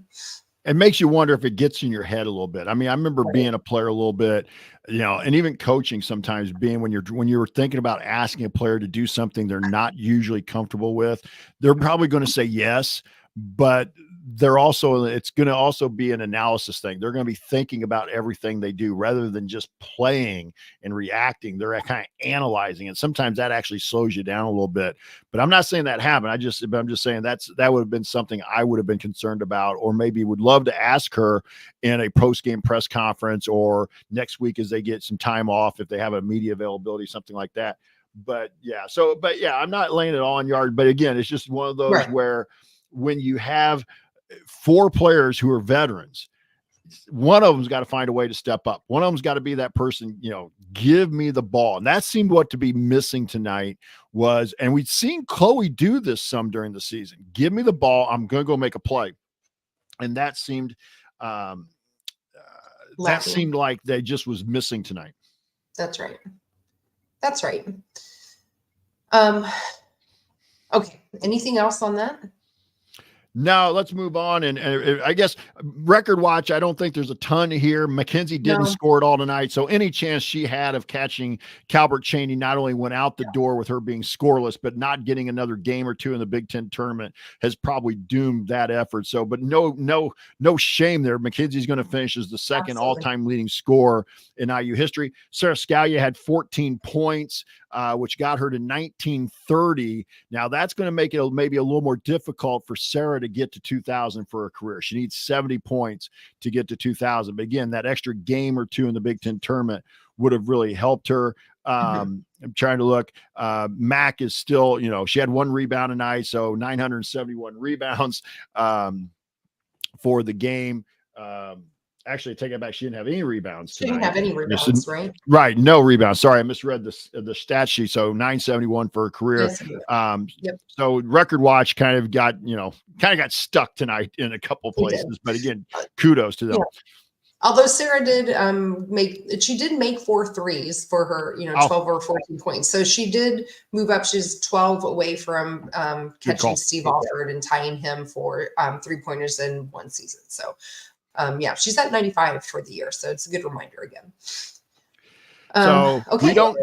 It makes you wonder if it gets in your head a little bit. I mean, I remember being a player a little bit, and even coaching sometimes, being when you're thinking about asking a player to do something they're not usually comfortable with, they're probably going to say yes, but it's going to also be an analysis thing. They're going to be thinking about everything they do rather than just playing and reacting. They're kind of analyzing, and sometimes that actually slows you down a little bit. But I'm not saying that happened. I'm just saying that would have been something I would have been concerned about, or maybe would love to ask her in a post-game press conference or next week as they get some time off, if they have a media availability, something like that. But yeah, I'm not laying it all on Yard. But again, it's just one of those where when you have 4 players who are veterans, one of them's got to find a way to step up. One of them's got to be that person, give me the ball. And that seemed what to be missing tonight was, and we'd seen Chloe do this some during the season. Give me the ball. I'm going to go make a play. And that seemed like they just was missing tonight. That's right. Okay. Anything else on that? No, let's move on. And I guess record watch, I don't think there's a ton here. Mackenzie didn't No. score it all tonight. So any chance she had of catching Calvert Chaney not only went out the door with her being scoreless, but not getting another game or two in the Big Ten tournament has probably doomed that effort. So, but no shame there. Mackenzie's going to finish as the second Absolutely. all-time leading scorer in IU history. Sarah Scalia had 14 points, which got her to 1930. Now that's going to make it maybe a little more difficult for Sarah to get to 2,000 for her career. She needs 70 points to get to 2,000. But again, that extra game or two in the Big Ten tournament would have really helped her. I'm trying to look. Mac is still, she had 1 rebound tonight, so 971 rebounds for the game. Actually, take it back. She didn't have any rebounds tonight. She didn't have any rebounds, right? Right. No rebounds. Sorry, I misread the stat sheet. So 971 for her career. Yes, So record watch kind of got stuck tonight in a couple places. But again, kudos to them. Yeah. Although Sarah did make 4 threes for her, 12 or 14 points. So she did move up. She's 12 away from catching Steve Alford and tying him for 3-pointers in one season. So she's at 95 for the year. So it's a good reminder again. We don't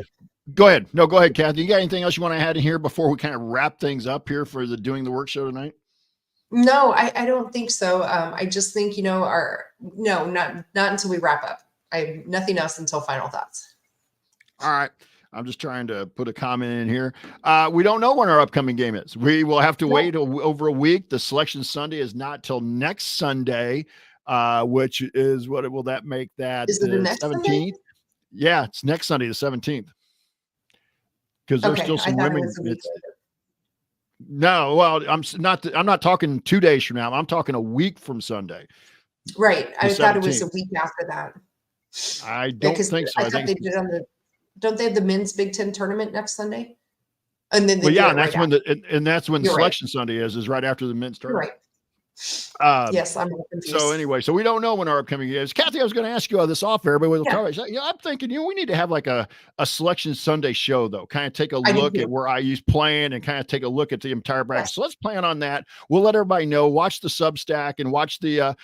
go ahead. No, go ahead, Kathy. You got anything else you want to add in here before we kind of wrap things up here for the Doing the Work show tonight? No, I don't think so. I just think, not until we wrap up. Nothing else until final thoughts. All right. I'm just trying to put a comment in here. We don't know when our upcoming game is. We will have to wait over a week. The Selection Sunday is not till next Sunday, which is what will that make that? Is it the next 17th? Sunday? Yeah, it's next Sunday, the 17th. Because there's still some women. No, well, I'm not talking 2 days from now. I'm talking a week from Sunday. Right. I thought it was a week after that. I don't think so. I think they did don't they have the men's Big Ten tournament next Sunday? And then that's when the Selection Sunday is right after the men's tournament. Right. Yes, I'm confused. So anyway, we don't know when our upcoming is. Kathy, I was going to ask you all this off air, but I'm thinking, we need to have like a Selection Sunday show though. Kind of take a look at where IU's playing and kind of take a look at the entire bracket. Yes. So let's plan on that. We'll let everybody know. Watch the Substack and watch the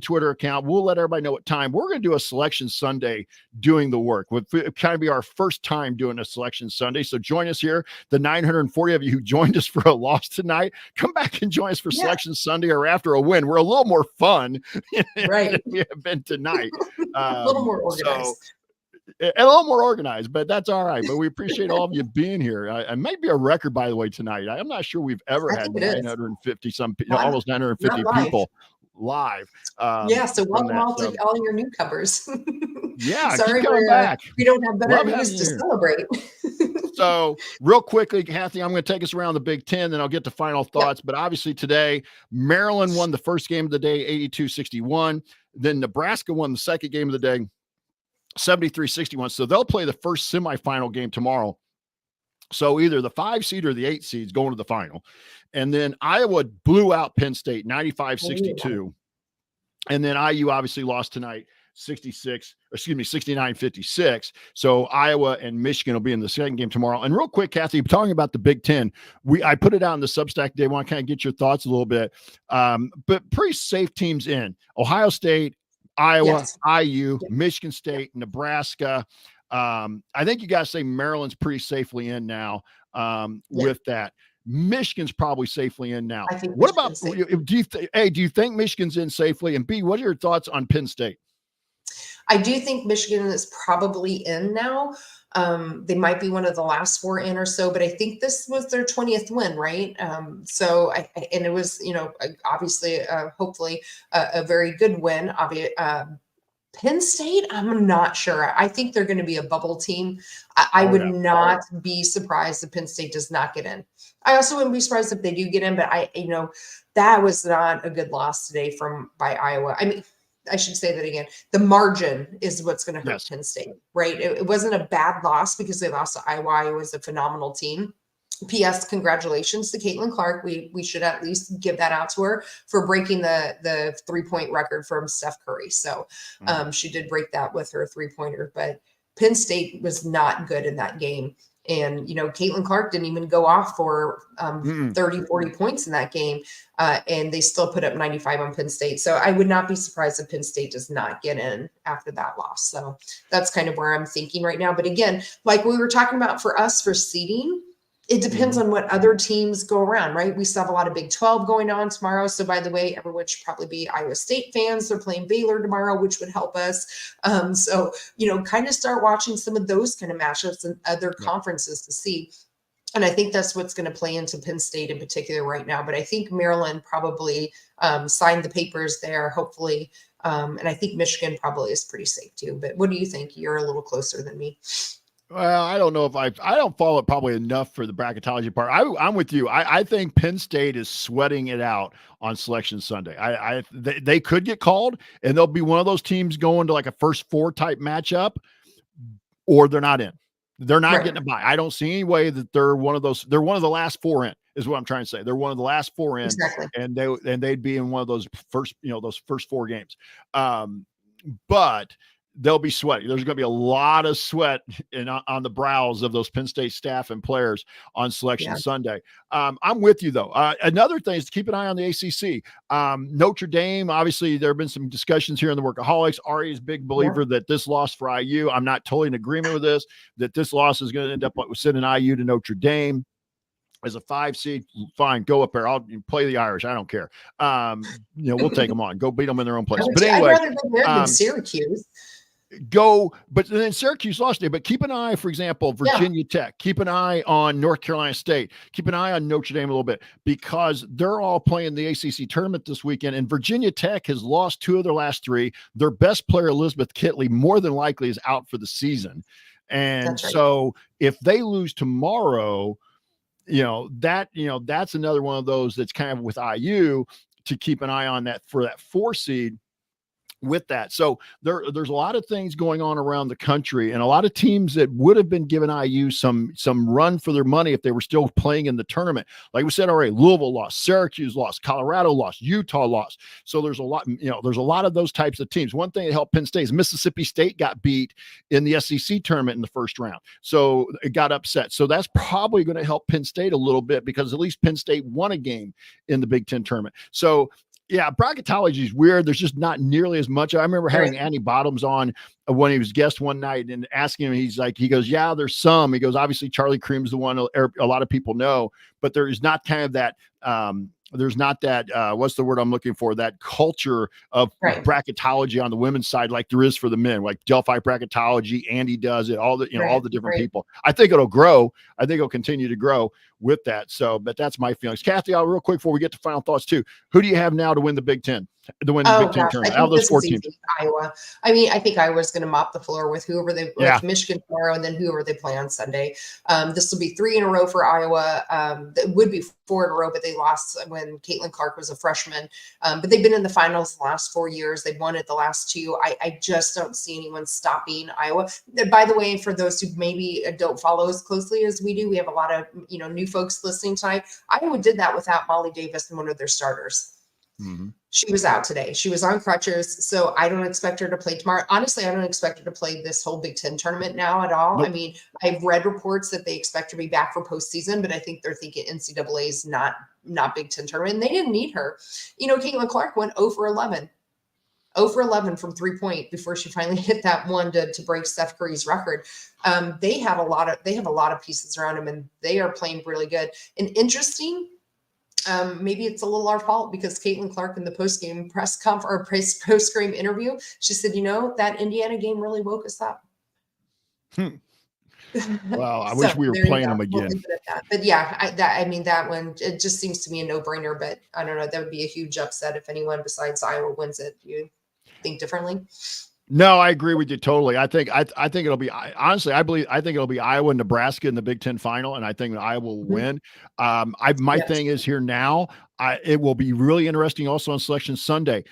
Twitter account. We'll let everybody know what time we're going to do a Selection Sunday Doing the Work. It'll kind of be our first time doing a Selection Sunday. So join us here. The 940 of you who joined us for a loss tonight, come back and join us for Selection Sunday or after a win. We're a little more fun than we have been tonight. A little more organized. A little more organized, but that's all right. But we appreciate all of you being here. It might be a record, by the way, tonight. I'm not sure we've ever had 950 almost 950 people live. So welcome all your newcomers. Sorry, keep coming back. We don't have better news to celebrate. So real quickly, Kathy, I'm going to take us around the Big Ten, then I'll get to final thoughts. Yep. But obviously today, Maryland won the first game of the day, 82-61. Then Nebraska won the second game of the day, 73-61. So they'll play the first semifinal game tomorrow. So either the 5 seed or the 8 seeds going to the final. And then Iowa blew out Penn State 95-62. And then IU obviously lost tonight 69-56. So Iowa and Michigan will be in the second game tomorrow. And real quick, Kathy, talking about the Big Ten, I put it out in the Substack today. I want to kind of get your thoughts a little bit. But pretty safe teams in. Ohio State, Iowa, IU, Michigan State, Nebraska. I think you got to say Maryland's pretty safely in now with that. Michigan's probably safely in now. What about, do you think Michigan's in safely? And B, what are your thoughts on Penn State? I do think Michigan is probably in now. They might be one of the last 4 in or so, but I think this was their 20th win, right? And it was, obviously, hopefully a very good win. Penn State, I'm not sure. I think they're going to be a bubble team. I would not be surprised if Penn State does not get in. I also wouldn't be surprised if they do get in, but that was not a good loss today by Iowa. I mean, I should say that again. The margin is what's going to hurt Penn State, right? It wasn't a bad loss because they lost to Iowa. Iowa was a phenomenal team. P.S. Congratulations to Caitlin Clark. We should at least give that out to her for breaking the 3-point record from Steph Curry. So she did break that with her 3-pointer, but Penn State was not good in that game. And, Caitlin Clark didn't even go off for 30, 40 points in that game. And they still put up 95 on Penn State. So I would not be surprised if Penn State does not get in after that loss. So that's kind of where I'm thinking right now. But again, like we were talking about for us for seeding, it depends on what other teams go around, right? We still have a lot of Big 12 going on tomorrow. So by the way, everyone should probably be Iowa State fans. They're playing Baylor tomorrow, which would help us. So, kind of start watching some of those kind of matchups and other conferences to see. And I think that's what's going to play into Penn State in particular right now. But I think Maryland probably signed the papers there, hopefully. And I think Michigan probably is pretty safe too. But what do you think? You're a little closer than me. Well, I don't know if I don't follow it probably enough for the bracketology part. I'm with you. I think Penn State is sweating it out on Selection Sunday. They could get called, and they'll be one of those teams going to like a first four type matchup, or they're not in. They're not getting a bye. I don't see any way that they're one of those. They're one of the last four in, is what I'm trying to say. They're one of the last four in, and they'd be in one of those first four games. But they'll be sweaty. There's going to be a lot of sweat on the brows of those Penn State staff and players on Selection Sunday. I'm with you, though. Another thing is to keep an eye on the ACC. Notre Dame, obviously, there have been some discussions here in the Workaholics. Ari is a big believer that this loss for IU, I'm not totally in agreement with this, that this loss is going to end up sending IU to Notre Dame. As a 5 seed, fine, go up there. I'll play the Irish. I don't care. We'll take them on. Go beat them in their own place. But anyway, I'd rather go there than Syracuse. But then Syracuse lost today. But keep an eye, for example, Virginia Tech. Keep an eye on North Carolina State. Keep an eye on Notre Dame a little bit, because they're all playing the ACC tournament this weekend. And Virginia Tech has lost 2 of their last 3. Their best player, Elizabeth Kitley, more than likely is out for the season. And so if they lose tomorrow, that's another one of those that's kind of with IU to keep an eye on that for that 4 seed with that. So there's a lot of things going on around the country, and a lot of teams that would have been giving IU some run for their money if they were still playing in the tournament. Like we said already, Louisville lost, Syracuse lost, Colorado lost, Utah lost. So there's a lot of those types of teams. One thing that helped Penn State is Mississippi State got beat in the SEC tournament in the first round. So it got upset. So that's probably going to help Penn State a little bit, because at least Penn State won a game in the Big Ten tournament. So yeah, bracketology is weird. There's just not nearly as much. I remember having Andy Bottoms on when he was guest one night and asking him, he goes, yeah, there's some. He goes, obviously Charlie Cream's the one a lot of people know, but there is not kind of that, there's not that, what's the word I'm looking for? That culture of bracketology on the women's side, like there is for the men, like Delphi bracketology. Andy does it, all the different people. I think it'll grow. I think it'll continue to grow with that. So, but that's my feelings. Kathy, real quick before we get to final thoughts too, who do you have now to win the Big Ten? To win the Big Ten tournament out of those 4 teams? Iowa. I mean, I think Iowa's going to mop the floor with whoever they with Michigan tomorrow, and then whoever they play on Sunday. This will be 3 in a row for Iowa. That would be 4 in a row, but they lost when Caitlin Clark was a freshman. But they've been in the finals the last 4 years. They've won it the last 2. I just don't see anyone stopping Iowa. By the way, for those who maybe don't follow as closely as we do, we have a lot of new folks listening tonight. Iowa did that without Molly Davis and one of their starters. Mm-hmm. She was out today. She was on crutches, so I don't expect her to play tomorrow. Honestly, I don't expect her to play this whole Big Ten tournament now at all. Nope. I mean, I've read reports that they expect her to be back for postseason, but I think they're thinking NCAA is not Big Ten tournament, and they didn't need her. Caitlin Clark went 0 for 11. 0 for 11 from 3-point before she finally hit that one to break Steph Curry's record. They have a lot of pieces around them, and they are playing really good. And interesting, maybe it's a little our fault, because Caitlin Clark in the post-game post-game interview, she said, that Indiana game really woke us up. Well, I wish we were playing them again. But yeah, that one, it just seems to me a no-brainer, but I don't know. That would be a huge upset if anyone besides Iowa wins it. You think differently? No, I agree with you totally. I think it'll be, honestly, I think it'll be Iowa and Nebraska in the Big Ten final, and I think Iowa will win. My thing is here now, it will be really interesting also on Selection Sunday.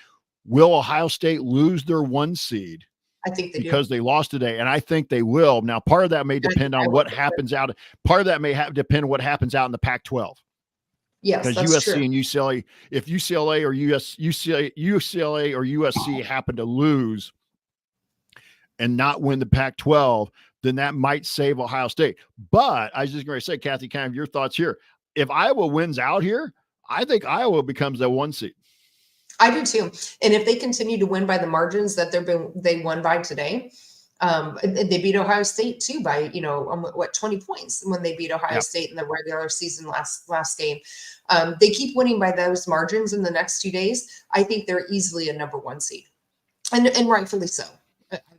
Will Ohio State lose their 1 seed? I think they because they lost today, and I think they will. Now, part of that may depend on what happens out. Part of that may depend on what happens out in the Pac-12. Yes, because USC true. And UCLA, if UCLA or UCLA or USC happen to lose, and not win the Pac-12, then that might save Ohio State. But I was just going to say, Kathy, kind of your thoughts here. If Iowa wins out here, I think Iowa becomes a 1 seed. I do too. And if they continue to win by the margins that they won by today, they beat Ohio State too by 20 points when they beat Ohio State in the regular season last game. They keep winning by those margins in the next 2 days. I think they're easily a number 1 seed, and rightfully so.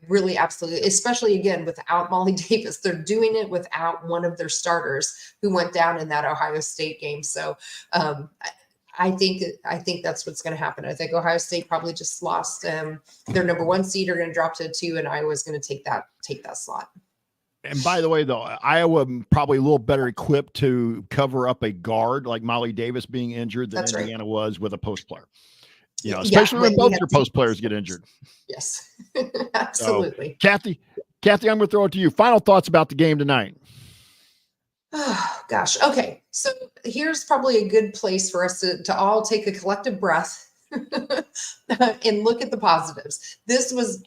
Really, absolutely. Especially again without Molly Davis, they're doing it without one of their starters who went down in that Ohio State game. So I think that's what's going to happen. I think Ohio State probably just lost their number 1 seed, are going to drop to 2, and Iowa's going to take that slot. And by the way, though, Iowa probably a little better equipped to cover up a guard like Molly Davis being injured than Indiana was with a post player. Especially when both your post players get injured. Yes, absolutely. So, Kathy, I'm going to throw it to you. Final thoughts about the game tonight. Oh, gosh. Okay. So here's probably a good place for us to all take a collective breath and look at the positives. This was,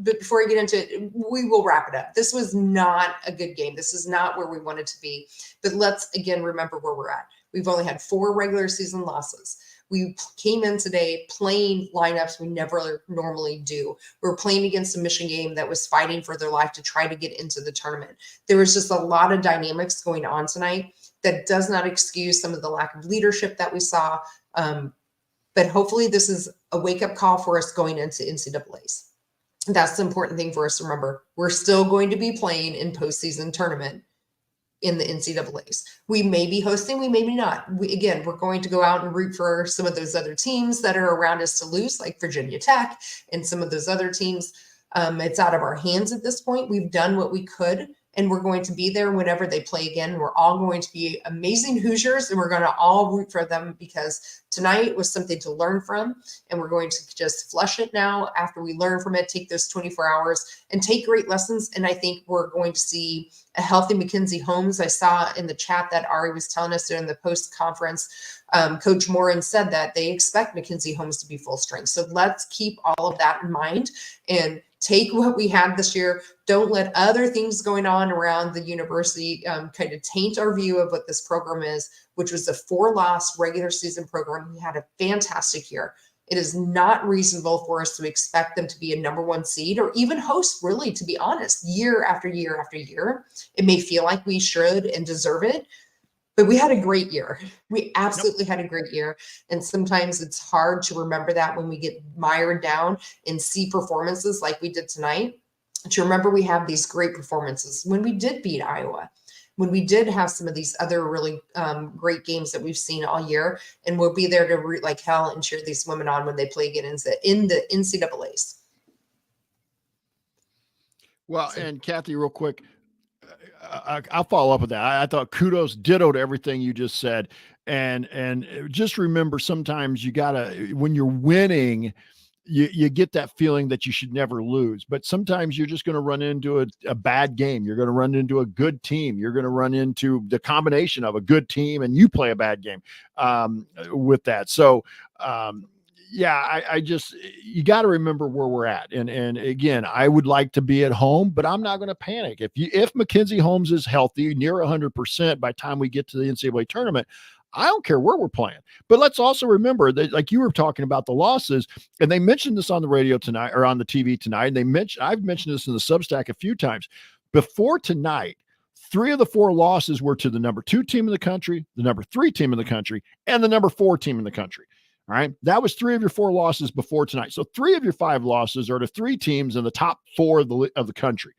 before I get into it, we will wrap it up. This was not a good game. This is not where we wanted to be. But let's, again, remember where we're at. We've only had 4 regular season losses. We came in today playing lineups we never normally do. We're playing against a Michigan game that was fighting for their life to try to get into the tournament. There was just a lot of dynamics going on tonight that does not excuse some of the lack of leadership that we saw. But hopefully this is a wake-up call for us going into NCAAs. That's the important thing for us to remember. We're still going to be playing in postseason tournament in the NCAAs. We may be hosting, we may be not. We're going to go out and root for some of those other teams that are around us to lose, like Virginia Tech and some of those other teams. It's out of our hands at this point. We've done what we could, and we're going to be there whenever they play again. We're all going to be amazing Hoosiers, and we're going to all root for them because tonight was something to learn from, and we're going to just flush it now after we learn from it, take those 24 hours and take great lessons. And I think we're going to see a healthy Mackenzie Holmes. I saw in the chat that Ari was telling us during the post-conference, Coach Morin said that they expect Mackenzie Holmes to be full strength. So let's keep all of that in mind and take what we had this year. Don't let other things going on around the university kind of taint our view of what this program is, which was a 4-loss regular season program. We had a fantastic year. It is not reasonable for us to expect them to be a number 1 seed or even host, really, to be honest, year after year after year. It may feel like we should and deserve it, but we had a great year. We absolutely had a great year. And sometimes it's hard to remember that when we get mired down and see performances like we did tonight, to remember we have these great performances when we did beat Iowa, when we did have some of these other really great games that we've seen all year, and we'll be there to root like hell and cheer these women on when they play again in the NCAAs. Well, and Kathy, real quick, I'll follow up with that. I thought kudos, ditto to everything you just said. And just remember, sometimes you gotta, when you're winning, you get that feeling that you should never lose, but sometimes you're just going to run into a bad game. You're going to run into a good team. You're going to run into the combination of a good team and you play a bad game with that. So, I just, you got to remember where we're at. And again, I would like to be at home, but I'm not going to panic. If Mackenzie Holmes is healthy, near 100% by the time we get to the NCAA tournament, I don't care where we're playing. But let's also remember that, like you were talking about the losses, and they mentioned this on the radio tonight or on the TV tonight. And I've mentioned this in the Substack a few times. Before tonight, 3 of the 4 losses were to the number 2 team in the country, the number 3 team in the country, and the number 4 team in the country. All right. That was 3 of your 4 losses before tonight. So 3 of your 5 losses are to 3 teams in the top 4 of the country.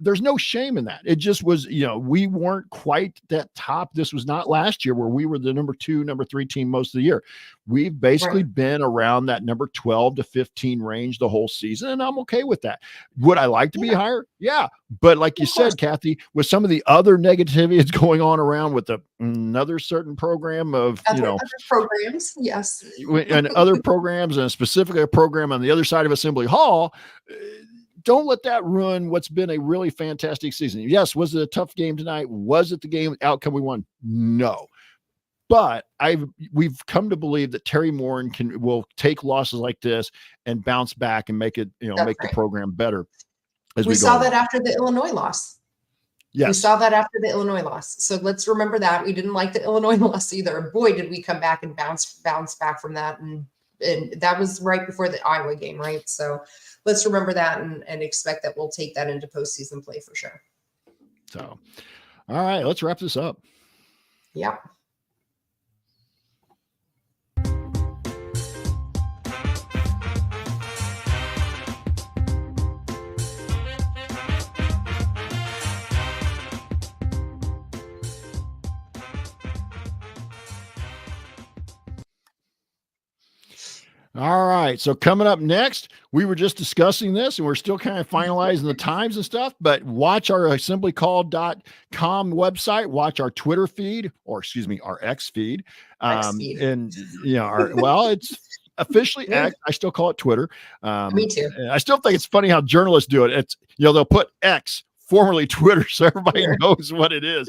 There's no shame in that. It just was, we weren't quite that top. This was not last year where we were the number 2, number 3 team most of the year. We've basically been around that number 12 to 15 range the whole season, and I'm okay with that. Would I like to be higher? Yeah. But like you said, Kathy, with some of the other negativity that's going on around with another certain program of, other programs, yes. and other programs, and specifically a program on the other side of Assembly Hall, don't let that ruin what's been a really fantastic season. Yes, was it a tough game tonight? Was it the game outcome we won? No. But we've come to believe that Terry Morin will take losses like this and bounce back and make it, That's make the right. program better as We we go saw along. that after the Illinois loss. We Yes. saw that after the Illinois loss. So let's remember that. We didn't like the Illinois loss either. Boy, did we come back and bounce back from that. And that was right before the Iowa game, right? So let's remember that and expect that we'll take that into postseason play for sure. So, all right, let's wrap this up. Yeah. All right. So coming up next, we were just discussing this and we're still kind of finalizing the times and stuff, but watch our assemblycall.com website, watch our Twitter feed, or excuse me, our X feed. And it's officially X. I still call it Twitter. Me too. I still think it's funny how journalists do it. It's, they'll put X, formerly Twitter, so everybody knows what it is.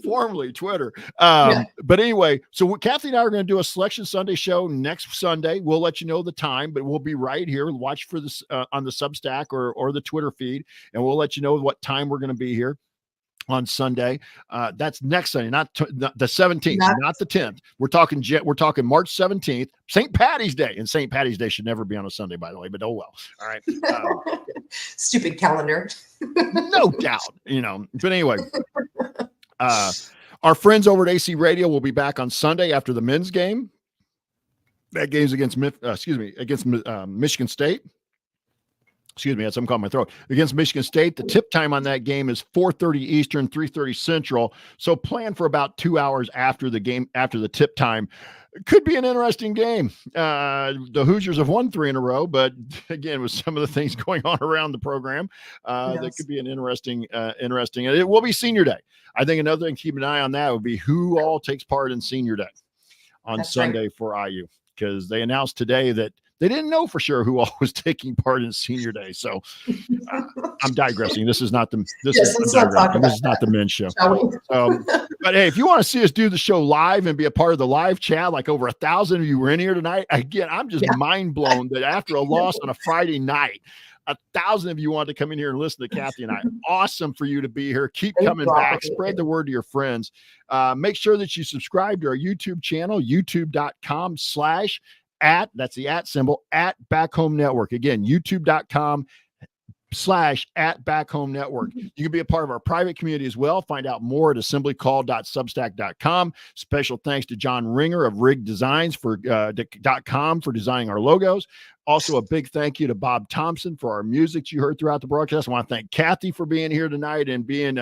Formerly Twitter. But anyway, so Kathy and I are going to do a Selection Sunday show next Sunday. We'll let you know the time, but we'll be right here. Watch for this on the Substack or the Twitter feed, and we'll let you know what time we're going to be here on Sunday. That's next Sunday, not the 17th, not the 10th. We're talking March 17th, St. Patty's Day, and St. Patty's Day should never be on a Sunday, by the way, but oh well. All right. Stupid calendar. No doubt, but anyway, our friends over at AC Radio will be back on Sunday after the men's game. That game's against Michigan State. Excuse me, that's something caught in my throat. Against Michigan State, the tip time on that game is 4:30 Eastern, 3:30 Central. So plan for about 2 hours after the game, after the tip time. It could be an interesting game. The Hoosiers have won 3 in a row, but again, with some of the things going on around the program, that could be an interesting. It will be Senior Day. I think another thing to keep an eye on that would be who all takes part in Senior Day on Sunday for IU, because they announced today that they didn't know for sure who all was taking part in Senior Day. So I'm digressing. This is not the men's show. But hey, if you want to see us do the show live and be a part of the live chat, like over 1,000 of you were in here tonight. Again, I'm just mind blown that after a loss on a Friday night, 1,000 of you wanted to come in here and listen to Kathy and I. Awesome for you to be here. Keep coming back. Spread the word to your friends. Make sure that you subscribe to our YouTube channel, youtube.com/ that's the @ symbol, @Back Home Network. Again, youtube.com/ @Back Home Network. You can be a part of our private community as well. Find out more at assemblycall.substack.com. Special thanks to John Ringer of Rig Designs .com for designing our logos. Also, a big thank you to Bob Thompson for our music you heard throughout the broadcast. I want to thank Kathy for being here tonight and being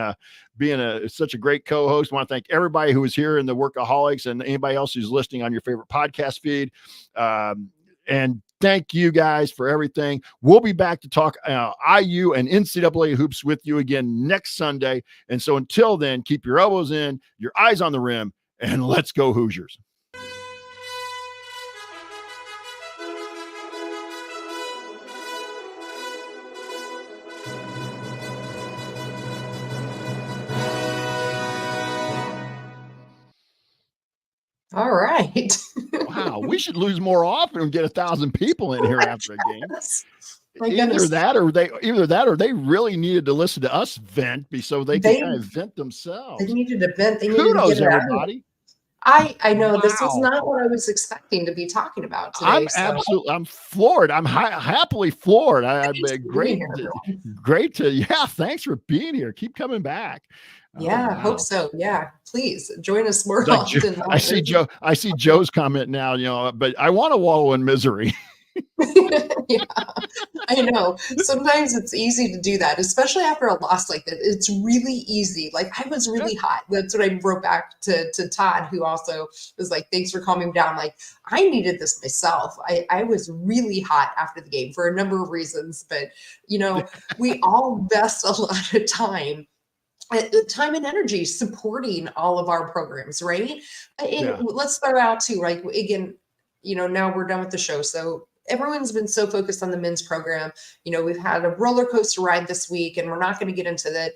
such a great co-host. I want to thank everybody who was here in the Workaholics and anybody else who's listening on your favorite podcast feed. And thank you guys for everything. We'll be back to talk IU and NCAA hoops with you again next Sunday. And so until then, keep your elbows in, your eyes on the rim, and let's go Hoosiers. All right. Wow, we should lose more often and get 1,000 people in here after a game. Either that or they really needed to listen to us vent so they can kind of vent themselves. They needed to vent. Kudos, everybody. I know this was not what I was expecting to be talking about today. I'm floored. I'm happily floored. Great to thanks for being here. Keep coming back. Hope so. Yeah, please join us more often. I see Joe's comment now, but I want to wallow in misery. Yeah, I know. Sometimes it's easy to do that, especially after a loss like that. It's really easy. Like I was really hot. That's what I wrote back to Todd, who also was like, thanks for calming me down. Like I needed this myself. I was really hot after the game for a number of reasons, but we all invest a lot of time and energy supporting all of our programs, right? And let's start out too, right? Again, now we're done with the show. So everyone's been so focused on the men's program. We've had a roller coaster ride this week, and we're not going to get into that.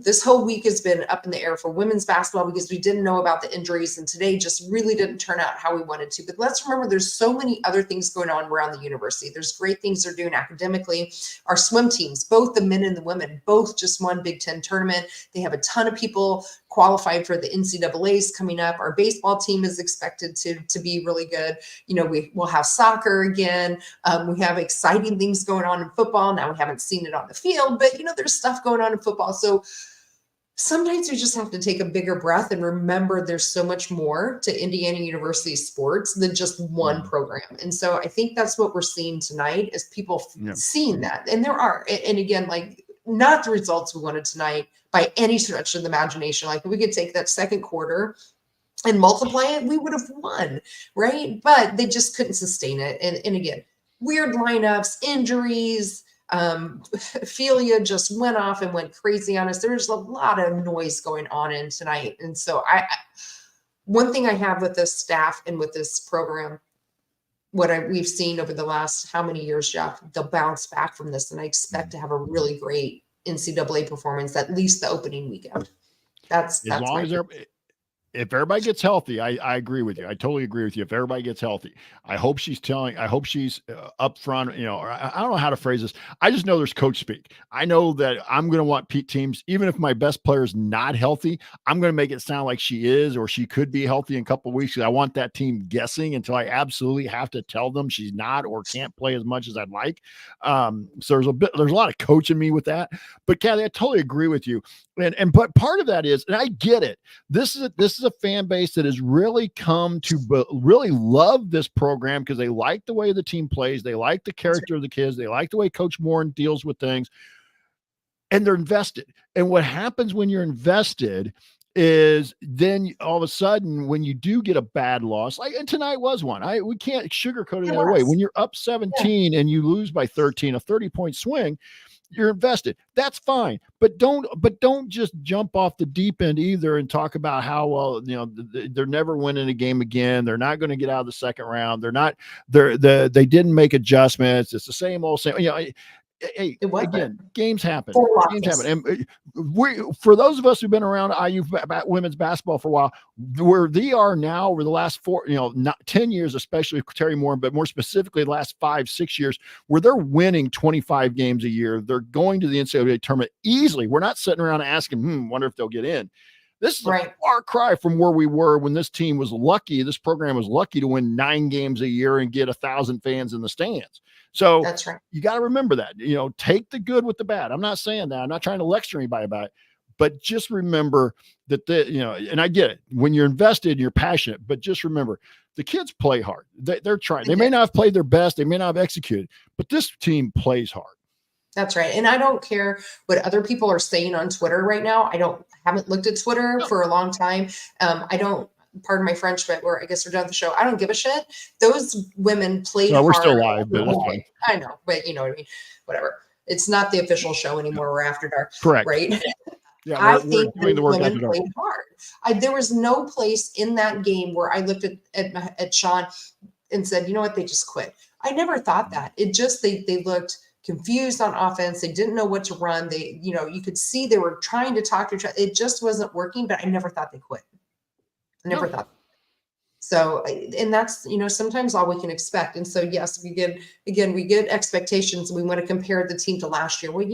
This whole week has been up in the air for women's basketball because we didn't know about the injuries, and today just really didn't turn out how we wanted to. But let's remember, there's so many other things going on around the university. There's great things they're doing academically. Our swim teams, both the men and the women, both just won Big Ten tournament. They have a ton of people qualified for the NCAAs coming up. Our baseball team is expected to be really good. We'll have soccer again. We have exciting things going on in football. Now we haven't seen it on the field, but there's stuff going on in football. So sometimes you just have to take a bigger breath and remember there's so much more to Indiana University sports than just one program. And so I think that's what we're seeing tonight, is people seeing that. And there are, and again, like, not the results we wanted tonight by any stretch of the imagination. Like, if we could take that second quarter and multiply it, we would have won, right? But they just couldn't sustain it. And again, weird lineups, injuries, Ophelia just went off and went crazy on us. There's a lot of noise going on in tonight. And so one thing I have with this staff and with this program, we've seen over the last how many years, Jeff, they'll bounce back from this. And I expect to have a really great NCAA performance, at least the opening weekend. That's as long as if everybody gets healthy, I agree with you. I totally agree with you. If everybody gets healthy, I hope she's up front, or I don't know how to phrase this. I just know there's coach speak. I know that I'm going to want teams, even if my best player is not healthy, I'm going to make it sound like she is, or she could be healthy in a couple of weeks. I want that team guessing until I absolutely have to tell them she's not, or can't play as much as I'd like. So there's a lot of coaching me with that, but Kathy, I totally agree with you. But part of that is, and I get it, this is a fan base that has really come to really love this program because they like the way the team plays. They like the character of the kids. They like the way Coach Moore deals with things, and they're invested. And what happens when you're invested is then all of a sudden, when you do get a bad loss, and tonight was one, we can't sugarcoat it the other way. When you're up 17 and you lose by 13, a 30-point swing, you're invested. That's fine, but don't just jump off the deep end either and talk about how, well, they're never winning a game again. They're not going to get out of the second round. They didn't make adjustments. It's the same old same. Hey, again, games happen. And for those of us who've been around IU women's basketball for a while, where they are now over the last 10 years, especially with Terry Moore, but more specifically the last 5-6 years, where they're winning 25 games a year. They're going to the NCAA tournament easily. We're not sitting around asking, wonder if they'll get in. This is a far cry from where we were when this team was lucky. This program was lucky to win 9 games a year and get 1,000 fans in the stands. So that's right. You got to remember that, take the good with the bad. I'm not saying that. I'm not trying to lecture anybody about it, but just remember that and I get it, when you're invested, you're passionate, but just remember the kids play hard. They're trying. They may not have played their best. They may not have executed, but this team plays hard. That's right. And I don't care what other people are saying on Twitter right now. Haven't looked at Twitter for a long time. Pardon my French, but I guess we're done with the show. I don't give a shit. Those women played hard. We're still live, but that's fine. I know, but you know what I mean? Whatever. It's not the official show anymore. We're after dark. Correct. Right? Yeah, I think doing the work women played hard. There was no place in that game where I looked at Sean and said, you know what, they just quit. I never thought that. It just, they looked confused on offense. They didn't know what to run. You could see they were trying to talk to each other. It just wasn't working, but I never thought they quit. I never thought. So, and that's, sometimes all we can expect. And so, yes, we get expectations. We want to compare the team to last year. Well,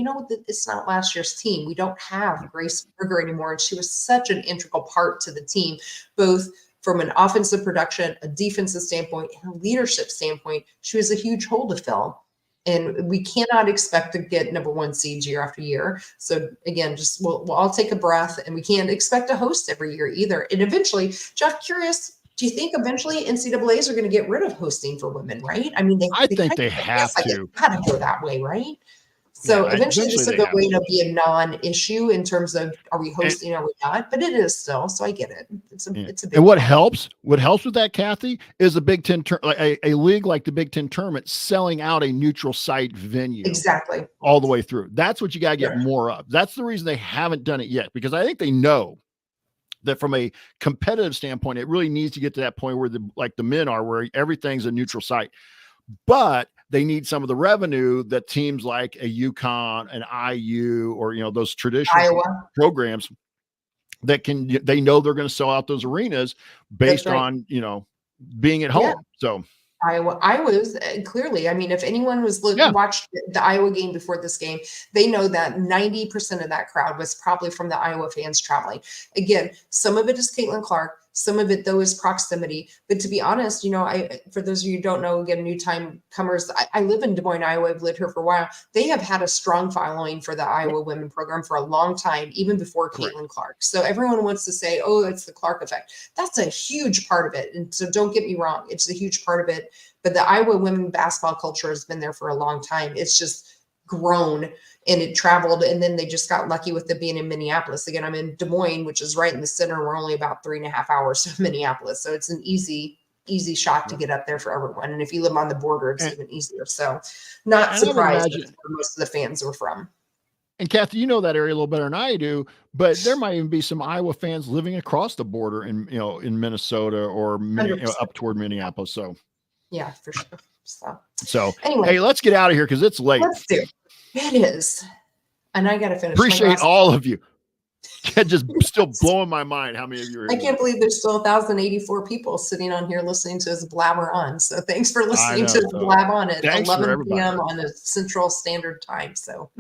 it's not last year's team. We don't have Grace Berger anymore. And she was such an integral part to the team, both from an offensive production, a defensive standpoint, and a leadership standpoint. She was a huge hole to fill. And we cannot expect to get number 1 seeds year after year. So again, we'll all take a breath, and we can't expect to host every year either. And eventually, Jeff, curious, do you think eventually NCAAs are going to get rid of hosting for women, right? I mean, I think they have to. Got to go that way, right? So eventually this will go away to be a non-issue in terms of, are we hosting, are we not? But it is still, so I get it. It's a big and what helps with that, Kathy, is a Big Ten, a league like the Big Ten tournament selling out a neutral site venue. Exactly. All the way through. That's what you got to get more of. That's the reason they haven't done it yet, because I think they know that from a competitive standpoint, it really needs to get to that point where the men are, where everything's a neutral site. but they need some of the revenue that teams like a UConn, an IU, or, those traditional Iowa. programs that they know they're going to sell out those arenas based right. on, being at home. So Iowa's clearly, I mean, if anyone was watched the Iowa game before this game, they know that 90% of that crowd was probably from the Iowa fans traveling. Again, some of it is Caitlin Clark. Some of it, though, is proximity. But to be honest, for those of you who don't know, again, new time comers, I live in Des Moines, Iowa. I've lived here for a while. They have had a strong following for the Iowa women program for a long time, even before Caitlin Clark. So everyone wants to say, oh, it's the Clark effect. That's a huge part of it. And so don't get me wrong. It's a huge part of it. But the Iowa women basketball culture has been there for a long time. It's just grown and it traveled. And then they just got lucky with it being in Minneapolis. Again, I'm in Des Moines, which is right in the center. We're only about 3.5 hours from Minneapolis. So it's an easy shot to get up there for everyone. And if you live on the border, it's even easier. So not surprised that's where most of the fans were from. And Kathy, you know that area a little better than I do, but there might even be some Iowa fans living across the border in Minnesota or up toward Minneapolis. So yeah, for sure. So anyway, hey, let's get out of here because it's late. Let's do. It is. And I got to finish. Appreciate all of you. Just still blowing my mind how many of you are. I can't believe there's still 1,084 people sitting on here listening to us blabber on. So thanks for listening to us blab on at 11 p.m. on a Central Standard Time. So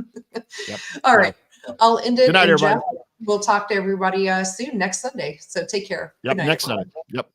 all right. I'll end it. Good night, everybody. Jeff, we'll talk to everybody soon next Sunday. So take care. Yep. Next Sunday. Yep.